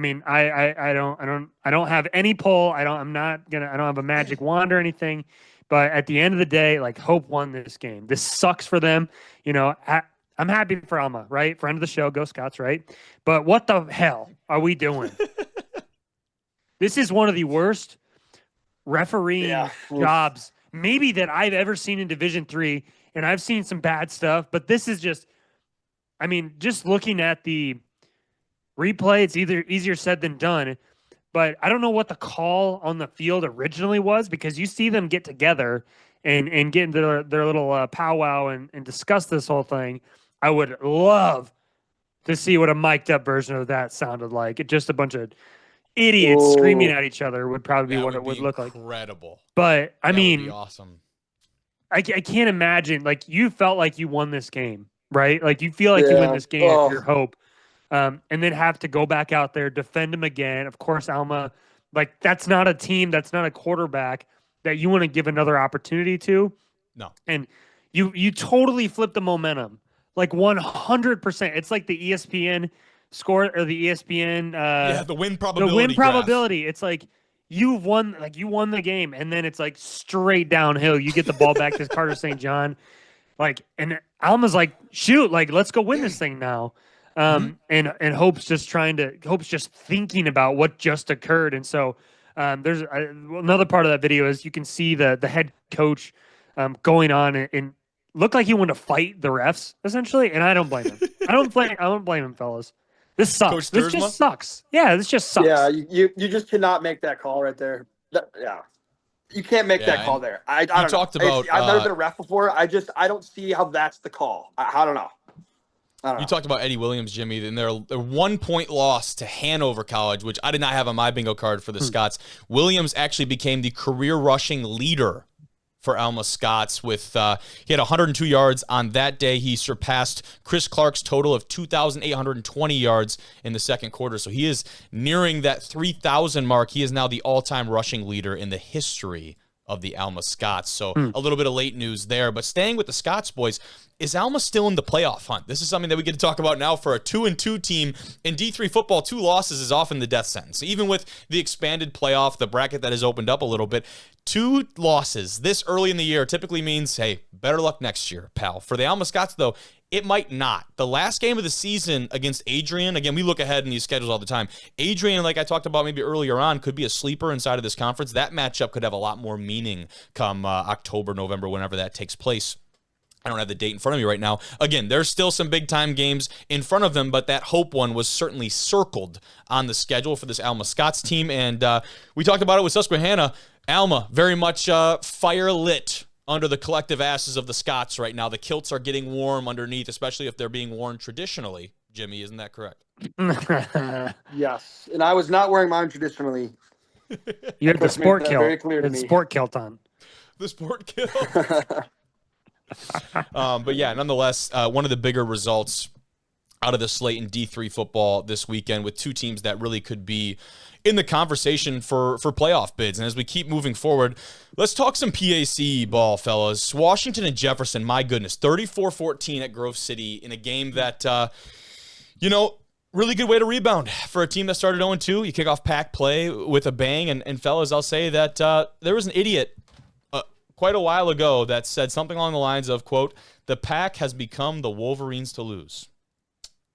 don't have any pull. I don't have a magic wand or anything. But at the end of the day, Hope won this game. This sucks for them. I'm happy for Alma, right? Friend of the show, go Scots, right? But what the hell are we doing? This is one of the worst refereeing jobs maybe that I've ever seen in Division III, and I've seen some bad stuff, but this is just looking at the replay, it's easier said than done. But I don't know what the call on the field originally was, because you see them get together and get into their little powwow and discuss this whole thing. I would love to see what a mic'd up version of that sounded like. It just a bunch of idiots screaming at each other would probably be what it would look like. Incredible. But that would be awesome. I can't imagine. You felt like you won this game, right? You feel like you win this game if you're Hope. And then have to go back out there, defend him again. Of course, Alma, that's not a team, that's not a quarterback that you want to give another opportunity to. No. And you totally flip the momentum, 100%. It's like the ESPN score or the ESPN. The win probability. The win probability. It's you won the game, and then it's straight downhill. You get the ball back to Carter St. John, and Alma's shoot, let's go win this thing now. And Hope's just thinking about what just occurred. And so there's another part of that video is you can see the head coach going on and looked like he wanted to fight the refs essentially. And I don't blame him. I don't blame him, fellas. This sucks. This just sucks. Yeah, this just sucks. Yeah, you just cannot make that call right there. You can't make Yeah, that call and there. I don't know. talked about, I've never been a ref before. I don't see how that's the call. I don't know. You talked about Eddie Williams, Jimmy, and their 1 point loss to Hanover College, which I did not have on my bingo card for the Scots. Williams actually became the career rushing leader for Alma Scots with he had 102 yards on that day. He surpassed Chris Clark's total of 2,820 yards in the second quarter. So he is nearing that 3,000 mark. He is now the all-time rushing leader in the history of the Alma Scots. So a little bit of late news there. But staying with the Scots boys, is Alma still in the playoff hunt? This is something that we get to talk about now for a 2-2 team. In D3 football, 2 losses is often the death sentence. Even with the expanded playoff, the bracket that has opened up a little bit, 2 losses this early in the year typically means, hey, better luck next year, pal. For the Alma Scots, though, it might not. The last game of the season against Adrian, again, we look ahead in these schedules all the time. Adrian, like I talked about maybe earlier on, could be a sleeper inside of this conference. That matchup could have a lot more meaning come October, November, whenever that takes place. I don't have the date in front of me right now. Again, there's still some big-time games in front of them, but that Hope one was certainly circled on the schedule for this Alma Scots team, and we talked about it with Susquehanna. Alma, very much fire-lit under the collective asses of the Scots right now. The kilts are getting warm underneath, especially if they're being worn traditionally. Jimmy, isn't that correct? Yes, and I was not wearing mine traditionally. You had the sport kilt. Very clear to me. Sport kilt on. The sport kill. But yeah, nonetheless, one of the bigger results out of the slate in D3 football this weekend with 2 teams that really could be in the conversation for playoff bids. And as we keep moving forward, let's talk some PAC ball, fellas. Washington and Jefferson, my goodness, 34-14 at Grove City in a game that, really good way to rebound for a team that started 0-2. You kick off pack play with a bang. And fellas, I'll say that there was an idiot quite a while ago that said something along the lines of, quote, the pack has become the Wolverines to lose.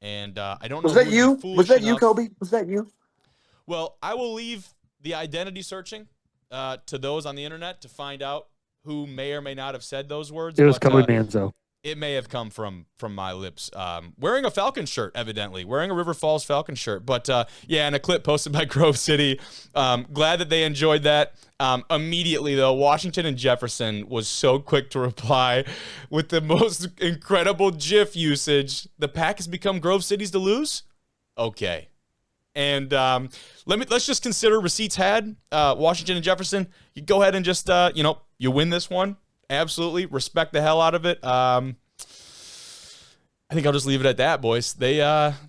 And I don't know. Was that you? Was that you, Kobe? Was that you? Well, I will leave the identity searching to those on the internet to find out who may or may not have said those words. It was Kobe Manzo. It may have come from my lips. Wearing a Falcon shirt, evidently. Wearing a River Falls Falcon shirt. But, and a clip posted by Grove City. Glad that they enjoyed that. Immediately, though, Washington and Jefferson was so quick to reply with the most incredible GIF usage. The pack has become Grove City's to lose? Okay. And let's just consider receipts had. Washington and Jefferson, you go ahead and just, you win this one. Absolutely. Respect the hell out of it. I think I'll just leave it at that, boys. They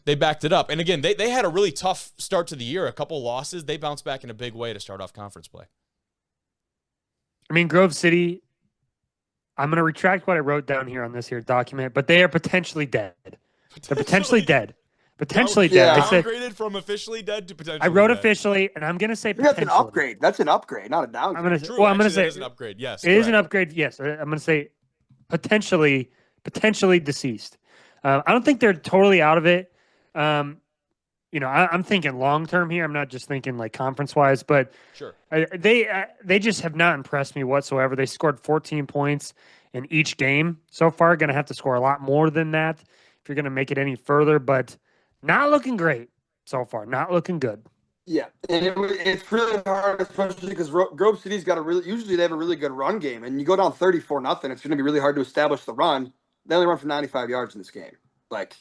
backed it up. And again, they had a really tough start to the year, a couple losses. They bounced back in a big way to start off conference play. I mean, Grove City, I'm going to retract what I wrote down here on this here document, but they are potentially dead. They're potentially dead. Potentially dead. I said, downgraded from officially dead to potentially I wrote dead. officially, and I'm going to say That's potentially. an upgrade. That's an upgrade, not a downgrade. True, I'm going to say it is an upgrade. Yes, it is an upgrade. Yes, I'm going to say potentially deceased. I don't think they're totally out of it. I'm thinking long term here. I'm not just thinking like conference wise, but Sure. They just have not impressed me whatsoever. They scored 14 points in each game so far. Going to have to score a lot more than that if you're going to make it any further, but not looking great so far. Not looking good. Yeah, and it's really hard, especially because Grove City's got usually they have a really good run game, and you go down 34-0, it's going to be really hard to establish the run. They only run for 95 yards in this game. Like,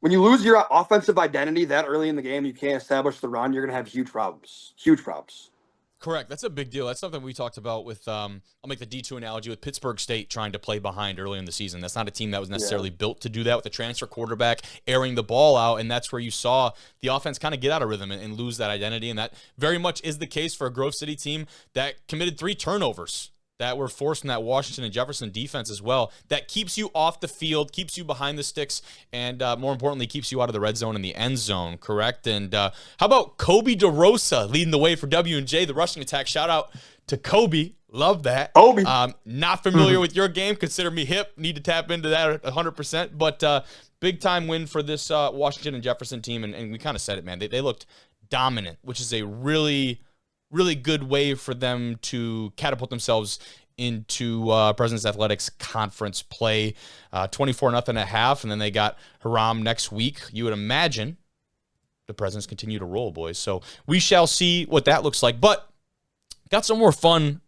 when you lose your offensive identity that early in the game, you can't establish the run, you're going to have huge problems. Huge problems. Correct. That's a big deal. That's something we talked about with, I'll make the D2 analogy with Pittsburgh State trying to play behind early in the season. That's not a team that was necessarily built to do that with a transfer quarterback airing the ball out, and that's where you saw the offense kind of get out of rhythm and lose that identity, and that very much is the case for a Grove City team that committed 3 turnovers that were forced from that Washington and Jefferson defense as well. That keeps you off the field, keeps you behind the sticks, and more importantly, keeps you out of the red zone and the end zone, correct? And how about Kobe DeRosa leading the way for W&J, the rushing attack? Shout out to Kobe. Love that. Kobe. Not familiar with your game. Consider me hip. Need to tap into that 100%. But big-time win for this Washington and Jefferson team, and we kind of said it, man. They looked dominant, which is a really good way for them to catapult themselves into President's Athletics conference play. 24-0 at half, and then they got Haram next week. You would imagine the Presidents continue to roll, boys. So we shall see what that looks like. But got some more fun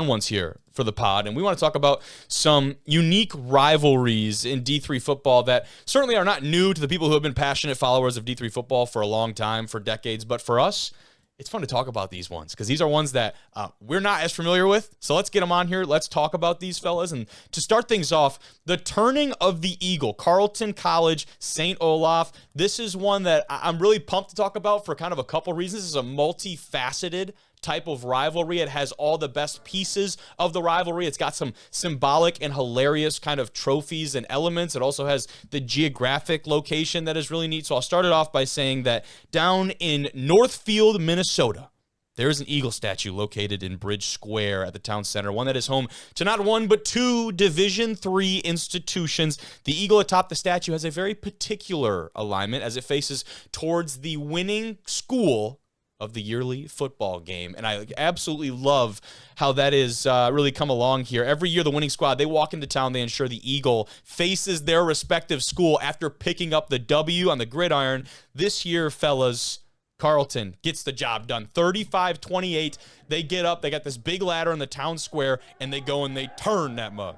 ones here for the pod, and we want to talk about some unique rivalries in D3 football that certainly are not new to the people who have been passionate followers of D3 football for a long time, for decades, but for us, it's fun to talk about these ones because these are ones that we're not as familiar with. So let's get them on here. Let's talk about these fellas. And to start things off, the turning of the Eagle, Carleton College, St. Olaf. This is one that I'm really pumped to talk about for kind of a couple reasons. This is a multifaceted type of rivalry. It has all the best pieces of the rivalry. It's got some symbolic and hilarious kind of trophies and elements. It also has the geographic location that is really neat. So I'll start it off by saying that down in Northfield, Minnesota, there is an eagle statue located in Bridge Square at the town center, one that is home to not one but two Division III institutions. The eagle atop the statue has a very particular alignment as it faces towards the winning school of the yearly football game. And I absolutely love how that is really come along here. Every year, the winning squad, they walk into town, they ensure the Eagle faces their respective school after picking up the W on the gridiron. This year, fellas, Carleton gets the job done. 35-28. They get up, they got this big ladder in the town square, and they go and they turn that mug.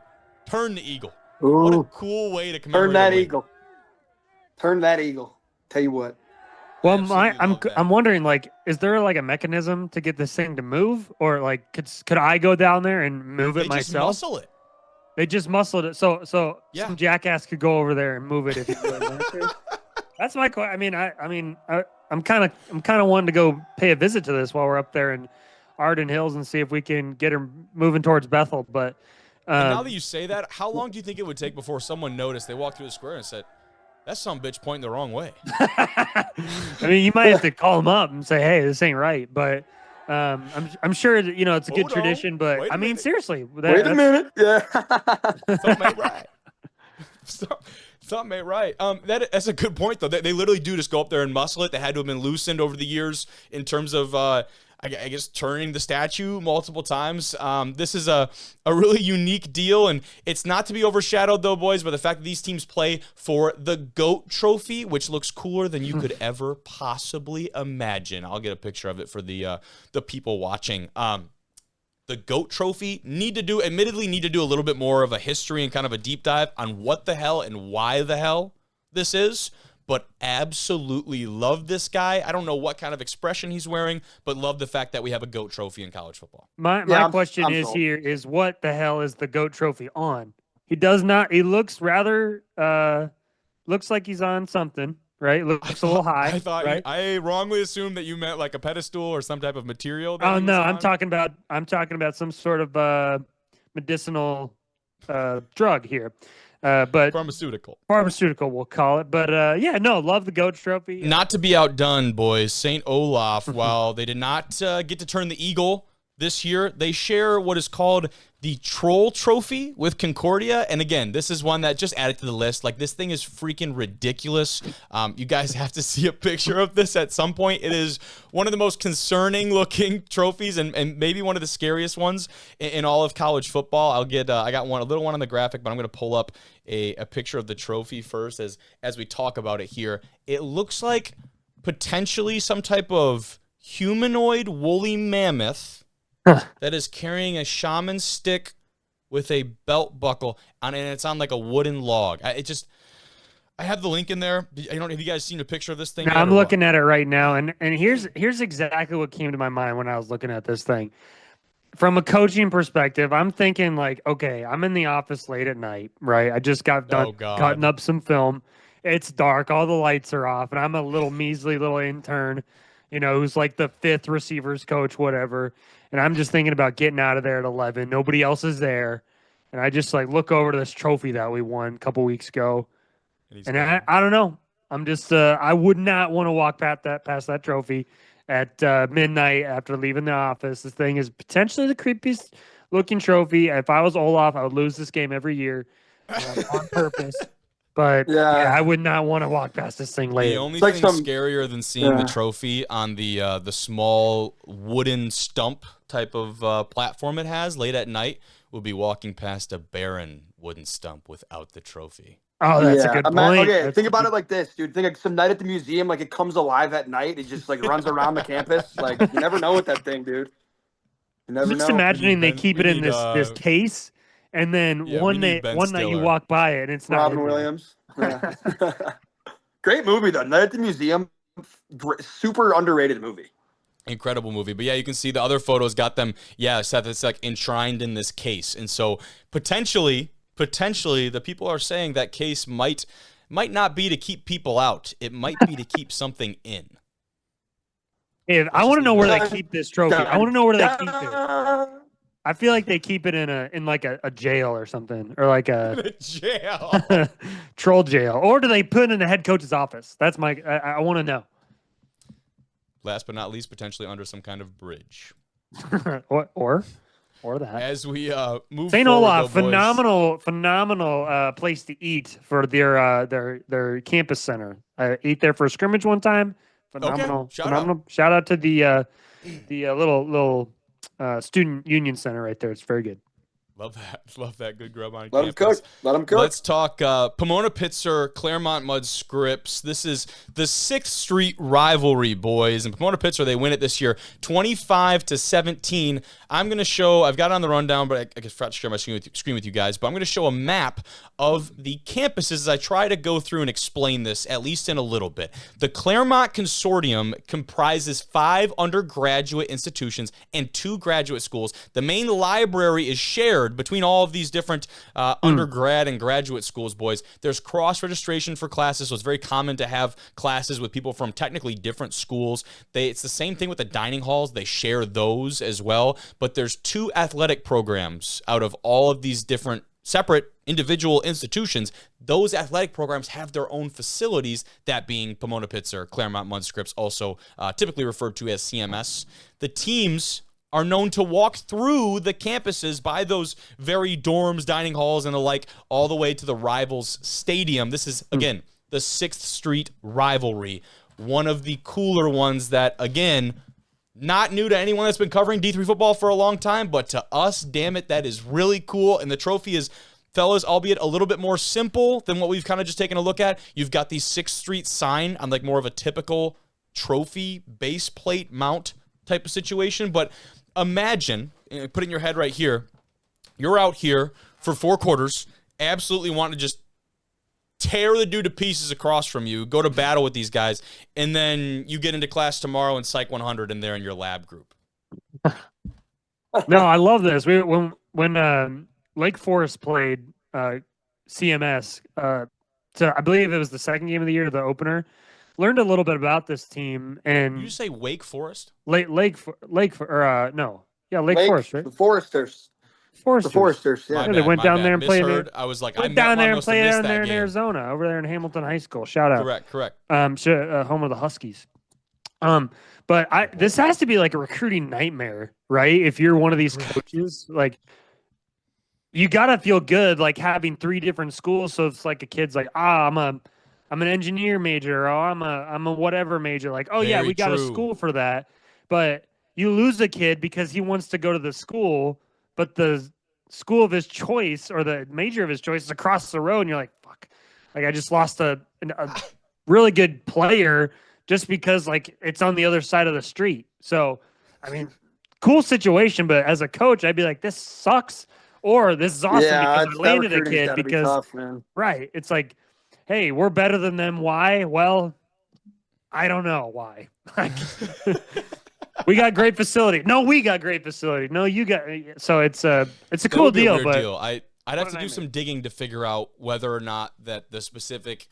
Turn the Eagle. Ooh. What a cool way to commemorate Turn that a win. Eagle. Turn that Eagle. Tell you what. Well, Absolutely love that. I'm wondering, like, is there like a mechanism to get this thing to move, or like could I go down there and move it They just myself? muscle it. They just muscled it, so Yeah. some jackass could go over there and move it if he really wanted to. That's my question. I'm kind of wanting to go pay a visit to this while we're up there in Arden Hills and see if we can get her moving towards Bethel. But And now that you say that, how long do you think it would take before someone noticed they walked through the square and said, "That's some bitch pointing the wrong way"? I mean, you might have to call them up and say, "Hey, this ain't right." But I'm sure that, it's a good Hold on. tradition. But Wait a I mean, minute. seriously, Wait a minute. Yeah. Something ain't right. Something ain't right. That's a good point, though. They literally do just go up there and muscle it. They had to have been loosened over the years in terms of, I guess, turning the statue multiple times. This is a really unique deal, and it's not to be overshadowed, though, boys, by the fact that these teams play for the GOAT trophy, which looks cooler than you could ever possibly imagine. I'll get a picture of it for the people watching. The GOAT trophy need to do a little bit more of a history and kind of a deep dive on what the hell and why the hell this is, but absolutely love this guy. I don't know what kind of expression he's wearing, but love the fact that we have a GOAT trophy in college football. My question I'm is sold. here is what the hell is the GOAT trophy on? He does not. He looks rather looks like he's on something, right? Looks a little high. I thought right? I wrongly assumed that you meant like a pedestal or some type of material. That Oh he was no, on. I'm talking about some sort of medicinal drug here. But Pharmaceutical. we'll call it. But love the GOAT trophy. Not to be outdone, boys, St. Olaf, while they did not get to turn the Eagle this year, they share what is called the Troll Trophy with Concordia. And again, this is one that just added to the list. Like, this thing is freaking ridiculous. You guys have to see a picture of this at some point. It is one of the most concerning looking trophies and maybe one of the scariest ones in all of college football. I got a little one on the graphic, but I'm going to pull up a picture of the trophy first as we talk about it here. It looks like potentially some type of humanoid woolly mammoth that is carrying a shaman stick with a belt buckle on it, and it's on like a wooden log. I have the link in there. I don't know if you guys seen a picture of this thing. No, I'm looking at it right now, and here's exactly what came to my mind when I was looking at this thing. From a coaching perspective, I'm thinking like, okay, I'm in the office late at night, right? I just got done cutting up some film. It's dark, all the lights are off, and I'm a little measly little intern, who's like the 5th receivers coach, whatever. And I'm just thinking about getting out of there at 11. Nobody else is there. And I just like look over to this trophy that we won a couple weeks ago. And I don't know. I'm just I would not want to walk past that trophy at midnight after leaving the office. This thing is potentially the creepiest looking trophy. If I was Olaf, I would lose this game every year on purpose. But I would not want to walk past this thing later. The only thing scarier than seeing the trophy on the small wooden stump type of platform it has late at night would be walking past a barren wooden stump without the trophy. Oh, that's a good point. Okay, think about it like this, dude. Think like some night at the museum, like it comes alive at night. It just like runs around the campus. Like you never know with that thing, dude. You never I'm just know. imagining they Ben- keep we it in need, this case, and then yeah, we one need Ben night you Stiller. walk by it and it's not Robin in there. Williams. Yeah. Great movie though. Night at the Museum. Super underrated movie. Incredible movie. But yeah, you can see the other photos got them, yeah, Seth, it's like enshrined in this case. And so potentially the people are saying that case might not be to keep people out. It might be to keep something in. I want to know where they keep this trophy. I want to know where they keep it. I feel like they keep it in like a jail or something, or like a jail. troll jail, or do they put it in the head coach's office? That's I want to know. Last but not least, potentially under some kind of bridge. or that. As we move St. forward, Olaf, though, boys, phenomenal place to eat for their campus center. I ate there for a scrimmage one time. Phenomenal, Okay. phenomenal. Shout out to the little student union center right there. It's very good. Love that. Good grub on Let him campus. cook. Let him cook. Let's talk Pomona Pitzer, Claremont Mud Scripps. This is the 6th Street rivalry, boys. And Pomona Pitzer, they win it this year, 25-17. I'm going to show, I've got it on the rundown, but I forgot to share my screen with you guys. But I'm going to show a map of the campuses as I try to go through and explain this, at least in a little bit. The Claremont Consortium comprises 5 undergraduate institutions and 2 graduate schools. The main library is shared between all of these different undergrad and graduate schools, boys. There's cross-registration for classes, so it's very common to have classes with people from technically different schools. It's the same thing with the dining halls. They share those as well, but there's 2 athletic programs out of all of these different separate individual institutions. Those athletic programs have their own facilities, that being Pomona Pitzer, Claremont Mud Scripps, also typically referred to as CMS. The teams are known to walk through the campuses by those very dorms, dining halls, and the like, all the way to the rivals' stadium. This is, again, the 6th Street rivalry. One of the cooler ones that, again, not new to anyone that's been covering D3 football for a long time, but to us, damn it, that is really cool. And the trophy is, fellas, albeit a little bit more simple than what we've kind of just taken a look at. You've got the 6th Street sign on like more of a typical trophy base plate mount type of situation, but imagine, put it in your head right here, you're out here for 4 quarters, absolutely want to just tear the dude to pieces across from you, go to battle with these guys, and then you get into class tomorrow in Psych 100 and they're in your lab group. No, I love this. When Lake Forest played CMS, so I believe it was the 2nd game of the year, the opener. Learned a little bit about this team, and Did you say Wake Forest? Lake Forest, right? The Foresters. Foresters. The Foresters. Yeah. Yeah, they went down there and played Misheard. I was like, I Went down there and played down there in game. Arizona, over there in Hamilton High School. Shout out. Correct. Home of the Huskies. But this has to be like a recruiting nightmare, right? If you're one of these coaches, like you gotta feel good, like having 3 different schools. So it's like a kid's like, I'm an engineer major, or I'm a whatever major. Like, oh yeah, Very we got a true. school for that. But you lose a kid because he wants to go to the school, but the school of his choice or the major of his choice is across the road, and you're like, fuck. Like I just lost a really good player just because like it's on the other side of the street. So, I mean, cool situation, but as a coach, I'd be like, this sucks, or this is awesome because I landed a kid because tough, man. right. It's like, hey, we're better than them. Why? Well, I don't know why. Like, we got great facility. No, we got great facility. No, you got. So it's a That cool would be a deal, weird but deal. I'd have to do nightmare. some digging to figure out whether or not that the specific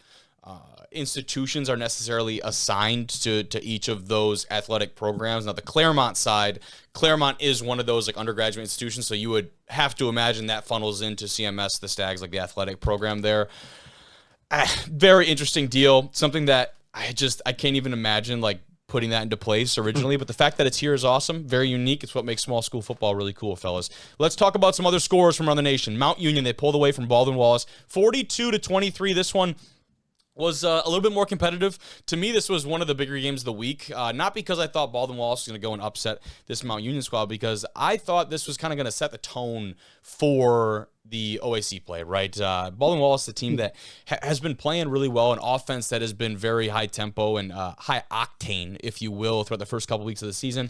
institutions are necessarily assigned to each of those athletic programs. Now, the Claremont side, Claremont is one of those like undergraduate institutions, so you would have to imagine that funnels into CMS, the Stags, like the athletic program there. Very interesting deal. Something that I can't even imagine like putting that into place originally, but the fact that it's here is awesome. Very unique. It's what makes small school football really cool, fellas. Let's talk about some other scores from around the nation. Mount Union, they pulled away from Baldwin-Wallace, 42-23. This one was a little bit more competitive. To me, this was one of the bigger games of the week. Not because I thought Baldwin-Wallace was going to go and upset this Mount Union squad, because I thought this was kind of going to set the tone for the OAC play, right? Baldwin-Wallace, the team that has been playing really well, an offense that has been very high tempo and high octane, if you will, throughout the first couple weeks of the season.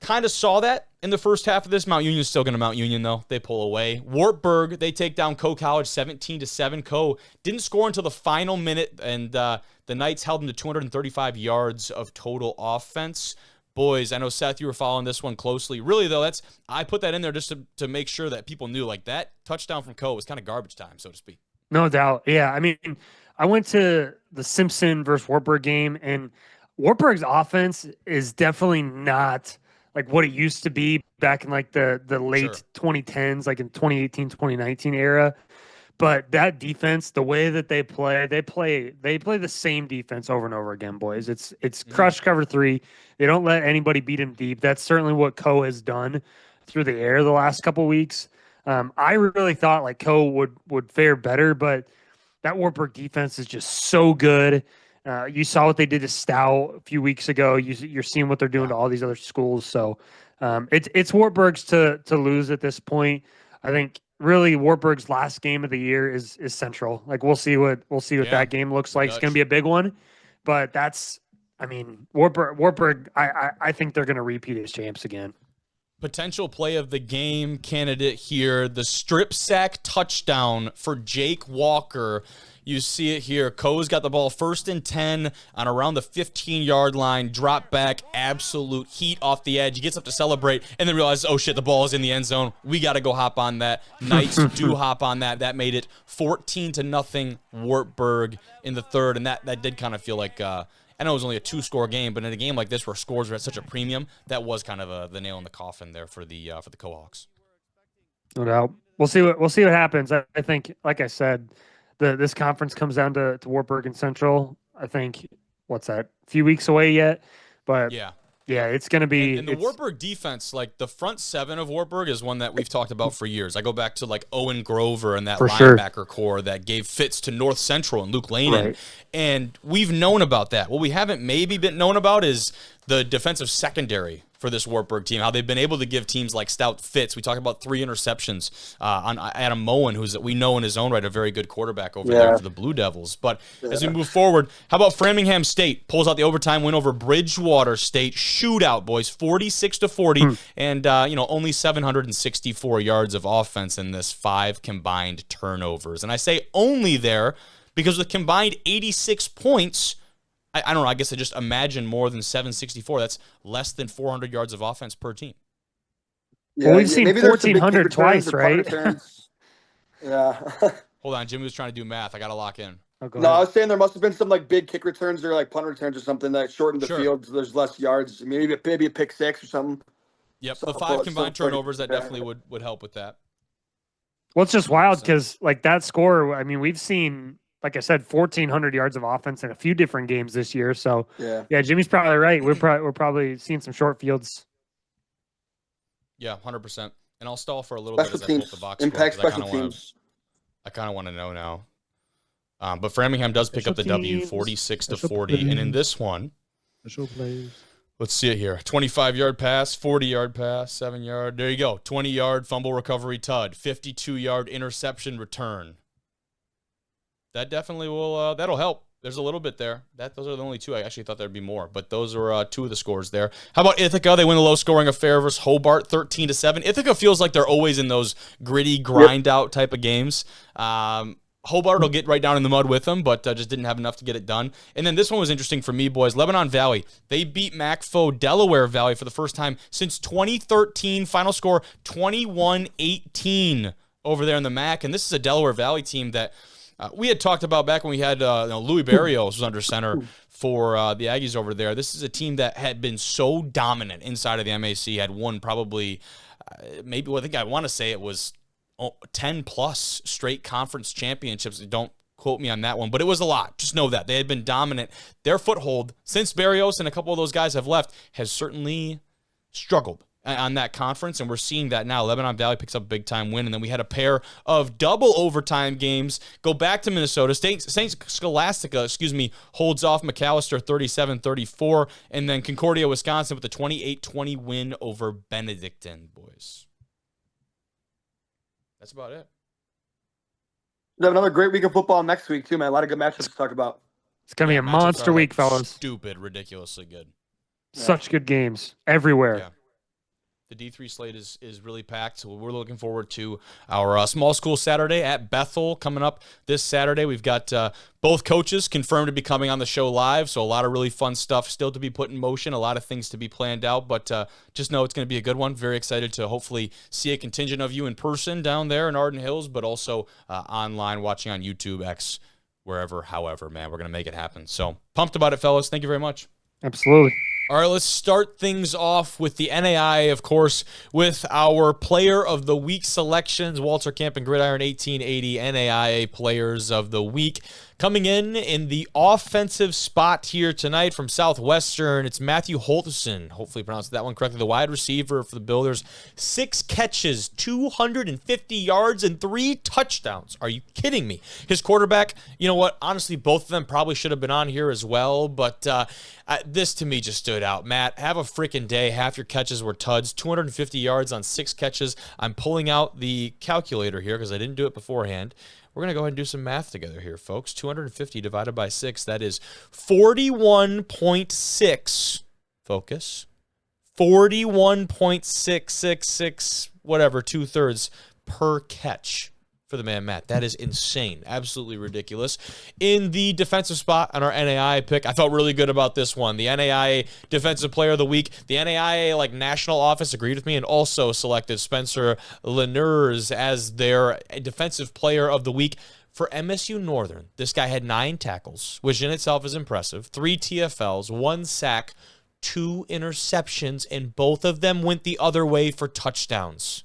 kind of saw that in the first half of this. Mount Union's still going to Mount Union, though. They pull away. Wartburg, they take down Coe College 17-7. Coe didn't score until the final minute, and the Knights held them to 235 yards of total offense. Boys, I know, Seth, you were following this one closely. Really, though, I put that in there just to make sure that people knew, like, that touchdown from Coe was kind of garbage time, so to speak. No doubt. Yeah, I mean, I went to the Simpson versus Wartburg game, and Wartburg's offense is definitely not like what it used to be back in like the late 2010s, like in 2018, 2019 era. But that defense, the way that they play the same defense over and over again, boys. It's crush cover 3. They don't let anybody beat them deep. That's certainly what Coe has done through the air the last couple of weeks. I really thought like Coe would fare better, but that Wartburg defense is just so good. You saw what they did to Stout a few weeks ago. You're seeing what they're doing to all these other schools. So it's Wartburg's to lose at this point. I think really Wartburg's last game of the year is Central. Like we'll see what that game looks like. It's going to be a big one, but Wartburg. I think they're going to repeat as champs again. Potential play of the game candidate here, the strip sack touchdown for Jake Walker. You see it here. Coe's got the ball 1st and 10 on around the 15-yard line. Drop back, absolute heat off the edge. He gets up to celebrate and then realizes, oh, shit, the ball is in the end zone. We got to go hop on that. Knights do hop on that. That made it 14-0 Wartburg in the third, and that did kind of feel like I know it was only a 2-score game, but in a game like this where scores are at such a premium, that was kind of the nail in the coffin there for the Cohawks. No doubt. We'll see what happens. I think, like I said, this conference comes down to Wartburg and Central. I think what's that? A few weeks away yet, but yeah, it's going to be. And the Wartburg defense, like the front 7 of Wartburg, is one that we've talked about for years. I go back to like Owen Grover and that linebacker core that gave fits to North Central and Luke Lanen, and we've known about that. What we haven't maybe been known about is the defensive secondary for this Wartburg team, how they've been able to give teams like Stout fits. We talk about 3 interceptions on Adam Moen, who's we know in his own right a very good quarterback over there for the Blue Devils. But as we move forward, how about Framingham State pulls out the overtime win over Bridgewater State? Shootout, boys, 46-40, and only 764 yards of offense in this, 5 combined turnovers. And I say only there because with combined 86 points, I don't know. I guess I just imagine more than 764. That's less than 400 yards of offense per team. Yeah, well, we've seen 1,400 twice, right? Yeah. Hold on. Jimmy was trying to do math. I got to lock in. No, I was saying there must have been some like big kick returns or like punt returns or something that shortened the field so there's less yards. Maybe a pick 6 or something. Yep, the 5 combined turnovers, that definitely would help with that. Well, it's just wild because like that score, I mean, we've seen, like I said, 1,400 yards of offense in a few different games this year. So yeah, Jimmy's probably right. We're probably seeing some short fields. Yeah, 100%. And I'll stall for a little bit as I pull up the box impact score, special teams. I kind of want to know now. But Framingham does pick up the W, 46-40, and in this one, let's see it here: 25-yard pass, 40-yard pass, 7-yard. There you go, 20-yard fumble recovery tud, 52-yard interception return. That definitely will. That'll help. There's a little bit there. Those are the only 2. I actually thought there'd be more, but those are 2 of the scores there. How about Ithaca? They win the low-scoring affair versus Hobart, 13-7. Ithaca feels like they're always in those gritty, grind-out type of games. Hobart will get right down in the mud with them, but just didn't have enough to get it done. And then this one was interesting for me, boys. Lebanon Valley, they beat MacFo Delaware Valley for the first time since 2013. Final score 21-18 over there in the MAC. And this is a Delaware Valley team that we had talked about back when we had Louis Barrios was under center for the Aggies over there. This is a team that had been so dominant inside of the MAC, had won probably I want to say it was 10-plus straight conference championships. Don't quote me on that one, but it was a lot. Just know that. They had been dominant. Their foothold, since Barrios and a couple of those guys have left, has certainly struggled on that conference, and we're seeing that now. Lebanon Valley picks up a big-time win, and then we had a pair of double overtime games go back to Minnesota. St. Scholastica, holds off McAllister 37-34, and then Concordia, Wisconsin with a 28-20 win over Benedictine, boys. That's about it. We have another great week of football next week, too, man. A lot of good matchups to talk about. It's going to be a monster week, fellas. Stupid, ridiculously good. Such good games everywhere. Yeah. The D3 slate is really packed, so we're looking forward to our small school Saturday at Bethel coming up this Saturday. We've got both coaches confirmed to be coming on the show live, so a lot of really fun stuff still to be put in motion, a lot of things to be planned out, but just know it's going to be a good one. Very excited to hopefully see a contingent of you in person down there in Arden Hills, but also online watching on YouTube, X, wherever, however, man, we're going to make it happen. So pumped about it, fellas. Thank you very much. Absolutely. All right, let's start things off with the NAIA, of course, with our Player of the Week selections. Walter Camp and Gridiron 1880 NAIA Players of the Week. Coming in the offensive spot here tonight from Southwestern, it's Matthew Holterson. Hopefully pronounced that one correctly. The wide receiver for the Builders. 6 catches, 250 yards, and 3 touchdowns. Are you kidding me? His quarterback, you know what? Honestly, both of them probably should have been on here as well, but this to me just stood out. Matt, have a freaking day. Half your catches were tuds. 250 yards on 6 catches. I'm pulling out the calculator here because I didn't do it beforehand. We're going to go ahead and do some math together here, folks. 250 divided by 6, that is 41.6, focus, 41.666, whatever, 2/3 per catch for the man Matt. That is insane. Absolutely ridiculous. In the defensive spot on our NAIA pick, I felt really good about this one. The NAIA Defensive Player of the Week, the NAIA national office agreed with me and also selected Spencer Laniers as their Defensive Player of the Week for MSU Northern. This guy had 9 tackles, which in itself is impressive, 3 TFLs, 1 sack, 2 interceptions, and both of them went the other way for touchdowns.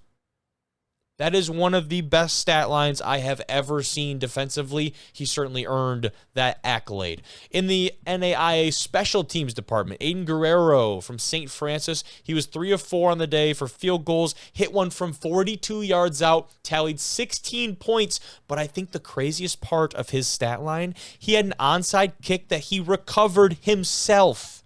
That is one of the best stat lines I have ever seen defensively. He certainly earned that accolade. In the NAIA Special Teams Department, Aiden Guerrero from St. Francis, he was 3 of 4 on the day for field goals, hit one from 42 yards out, tallied 16 points, but I think the craziest part of his stat line, he had an onside kick that he recovered himself.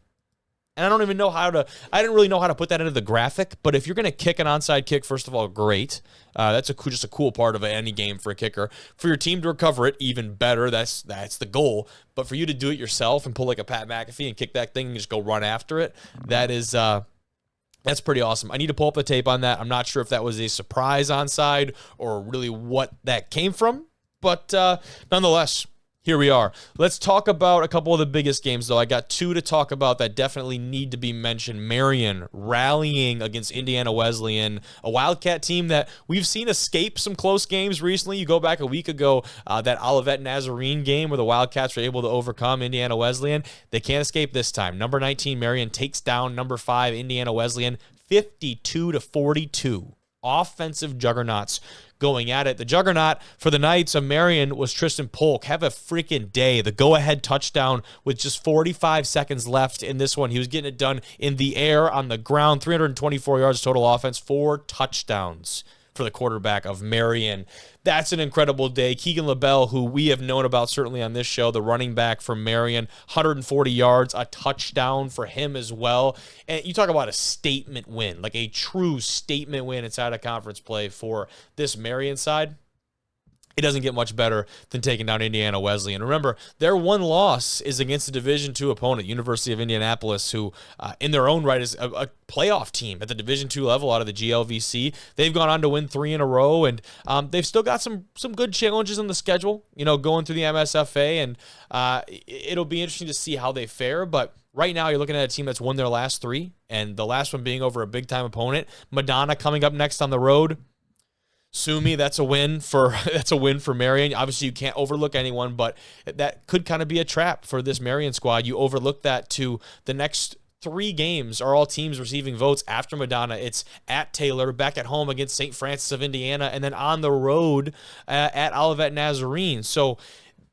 And I don't even know I didn't really know how to put that into the graphic, but if you're going to kick an onside kick, first of all, great. That's just a cool part of any game for a kicker. For your team to recover it, even better. That's the goal. But for you to do it yourself and pull like a Pat McAfee and kick that thing and just go run after it, that's pretty awesome. I need to pull up the tape on that. I'm not sure if that was a surprise onside or really what that came from, but nonetheless, here we are. Let's talk about a couple of the biggest games, though. I got 2 to talk about that definitely need to be mentioned. Marion rallying against Indiana Wesleyan, a Wildcat team that we've seen escape some close games recently. You go back a week ago, that Olivet Nazarene game where the Wildcats were able to overcome Indiana Wesleyan. They can't escape this time. Number 19, Marion takes down number 5, Indiana Wesleyan, 52-42. Offensive juggernauts going at it. The juggernaut for the Knights of Marion was Tristan Polk. Have a freaking day. The go-ahead touchdown with just 45 seconds left in this one. He was getting it done in the air, on the ground, 324 yards total offense, 4 touchdowns for the quarterback of Marion. That's an incredible day. Keegan LaBelle, who we have known about certainly on this show, the running back from Marion, 140 yards, a touchdown for him as well. And you talk about a statement win, like a true statement win inside of conference play for this Marion side. It doesn't get much better than taking down Indiana Wesleyan. Remember, their one loss is against a Division II opponent, University of Indianapolis, who in their own right is a playoff team at the Division II level out of the GLVC. They've gone on to win 3 in a row, and they've still got some good challenges on the schedule, going through the MSFA, and it'll be interesting to see how they fare, but right now, you're looking at a team that's won their last 3, and the last one being over a big-time opponent. Madonna coming up next on the road. Sue me, that's a win for Marion. Obviously, you can't overlook anyone, but that could kind of be a trap for this Marion squad. You overlook that to the next 3 games are all teams receiving votes after Madonna. It's at Taylor, back at home against St. Francis of Indiana, and then on the road at Olivet Nazarene. So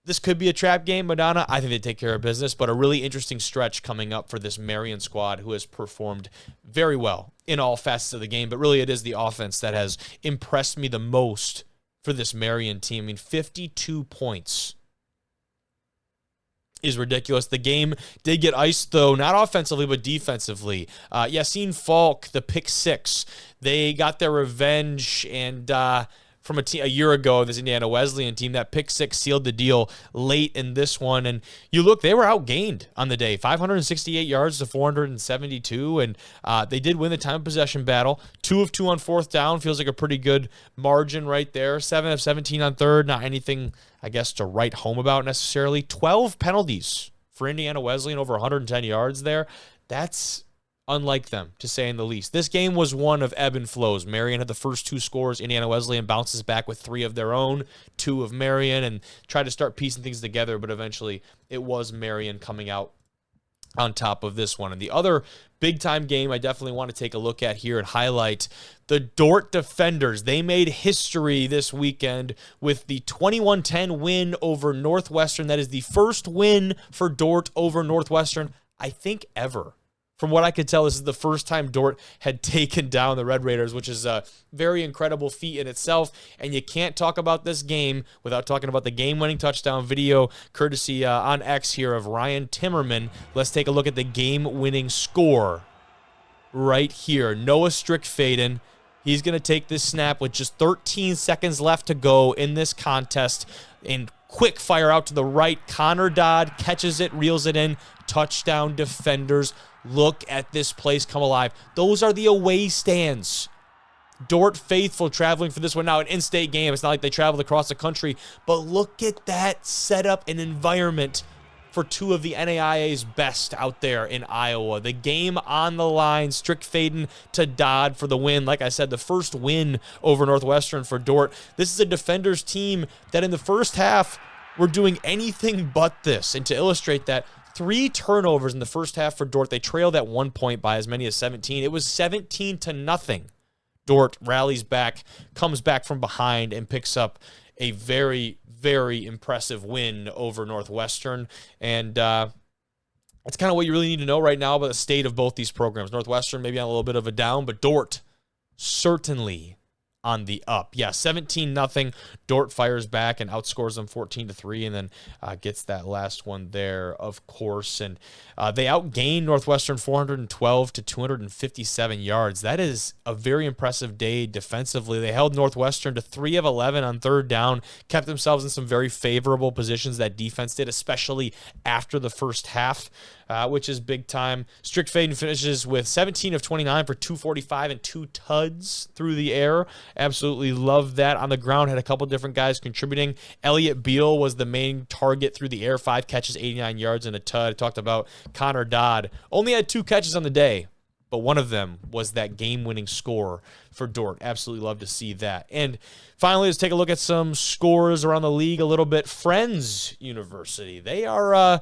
this could be a trap game, Madonna. I think they take care of business, but a really interesting stretch coming up for this Marion squad who has performed very well in all facets of the game. But really, it is the offense that has impressed me the most for this Marion team. I mean, 52 points is ridiculous. The game did get iced, though, not offensively, but defensively. Yassine Falk, the pick 6, they got their revenge, and from a year ago, this Indiana Wesleyan team. That pick six sealed the deal late in this one. And you look, they were outgained on the day, 568 yards to 472. And they did win the time of possession battle. 2 of 2 on fourth down. Feels like a pretty good margin right there. 7 of 17 on third. Not anything, I guess, to write home about necessarily. 12 penalties for Indiana Wesleyan, over 110 yards there. That's unlike them, to say in the least. This game was one of ebb and flows. Marion had the first 2 scores. Indiana Wesleyan bounces back with 3 of their own, 2 of Marion, and tried to start piecing things together, but eventually it was Marion coming out on top of this one. And the other big-time game I definitely want to take a look at here and highlight, the Dordt Defenders. They made history this weekend with the 21-10 win over Northwestern. That is the first win for Dordt over Northwestern, I think, ever. From what I could tell, this is the first time Dordt had taken down the Red Raiders, which is a very incredible feat in itself. And you can't talk about this game without talking about the game-winning touchdown video, courtesy on X here of Ryan Timmerman. Let's take a look at the game-winning score right here. Noah Strickfaden, he's going to take this snap with just 13 seconds left to go in this contest. And quick fire out to the right. Connor Dodd catches it, reels it in. Touchdown, Defenders. Look at this place come alive. Those are the away stands. Dordt faithful traveling for this one. Now, an in-state game. It's not like they traveled across the country. But look at that setup and environment for 2 of the NAIA's best out there in Iowa. The game on the line. Strickfaden to Dodd for the win. Like I said, the first win over Northwestern for Dordt. This is a Defenders team that in the first half were doing anything but this. And to illustrate that, 3 turnovers in the first half for Dordt. They trailed at one point by as many as 17. It was 17-0. Dordt rallies back, comes back from behind, and picks up a very, very impressive win over Northwestern. And that's kind of what you really need to know right now about the state of both these programs. Northwestern maybe on a little bit of a down, but Dordt certainly on the up. Yeah, 17-0. Dordt fires back and outscores them 14-3, and then gets that last one there, of course. And they outgained Northwestern 412 to 257 yards. That is a very impressive day defensively. They held Northwestern to 3 of 11 on third down, kept themselves in some very favorable positions. That defense did, especially after the first half, which is big time. Strickfaden finishes with 17 of 29 for 245 and 2 tuds through the air. Absolutely love that. On the ground, had a couple different guys contributing. Elliott Beal was the main target through the air, 5 catches, 89 yards, and a tud. I talked about Connor Dodd. Only had 2 catches on the day, but one of them was that game-winning score for Dordt. Absolutely love to see that. And finally, let's take a look at some scores around the league a little bit. Friends University, they are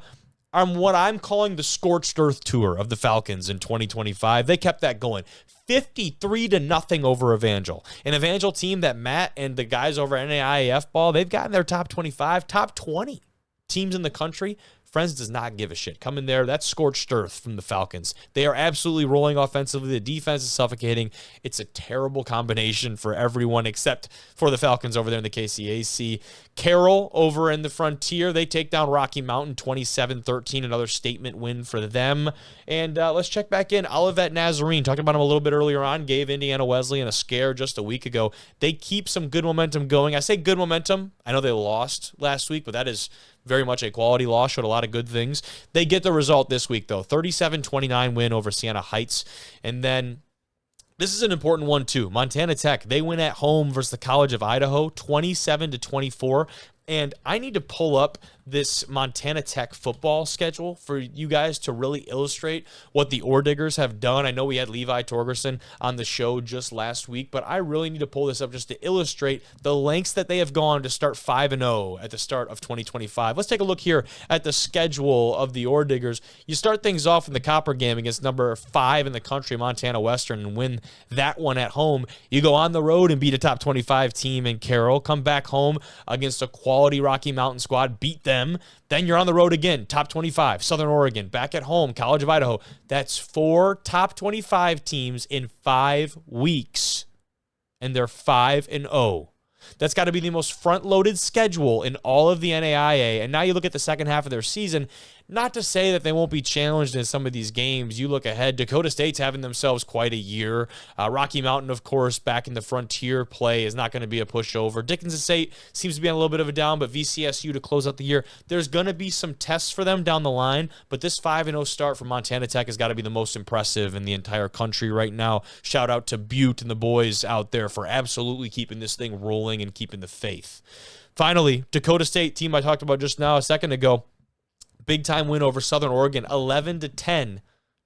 on what I'm calling the scorched earth tour of the Falcons in 2025. They kept that going. 53-0 over Evangel. An Evangel team that Matt and the guys over at NAIAF ball, they've gotten their top 25, top 20 teams in the country. Friends does not give a shit. Come in there, that's scorched earth from the Falcons. They are absolutely rolling offensively. The defense is suffocating. It's a terrible combination for everyone except for the Falcons over there in the KCAC. Carroll over in the Frontier, they take down Rocky Mountain 27-13, another statement win for them. And let's check back in. Olivet Nazarene, talking about them a little bit earlier on, gave Indiana Wesleyan a scare just a week ago. They keep some good momentum going. I say good momentum. I know they lost last week, but that is very much a quality loss, showed a lot of good things. They get the result this week, though. 37-29 win over Siena Heights. And then this is an important one, too. Montana Tech, they win at home versus the College of Idaho, 27-24. And I need to pull up this Montana Tech football schedule for you guys to really illustrate what the Ore Diggers have done. I know we had Levi Torgerson on the show just last week, but I really need to pull this up just to illustrate the lengths that they have gone to start 5-0 at the start of 2025. Let's take a look here at the schedule of the Ore Diggers. You start things off in the Copper game against number 5 in the country, Montana Western, and win that one at home. You go on the road and beat a top 25 team in Carroll, come back home against a quality Rocky Mountain squad, beat them. Then you're on the road again, top 25, Southern Oregon, back at home, College of Idaho. That's 4 top 25 teams in 5 weeks, and they're 5-0. That's got to be the most front-loaded schedule in all of the NAIA. And now you look at the second half of their season, Not to say that they won't be challenged in some of these games. You look ahead, Dakota State's having themselves quite a year. Rocky Mountain, of course, back in the Frontier play is not going to be a pushover. Dickinson State seems to be on a little bit of a down, but VCSU to close out the year. There's going to be some tests for them down the line, but this 5-0 start from Montana Tech has got to be the most impressive in the entire country right now. Shout out to Butte and the boys out there for absolutely keeping this thing rolling and keeping the faith. Finally, Dakota State, team I talked about just now a second ago, big time win over Southern Oregon, 11-10.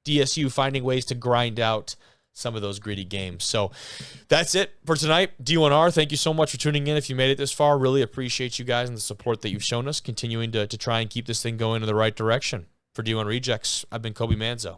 DSU finding ways to grind out some of those gritty games. So that's it for tonight. D1R, thank you so much for tuning in. If you made it this far, really appreciate you guys and the support that you've shown us, continuing to try and keep this thing going in the right direction. For D1 Rejects, I've been Kobe Manzo.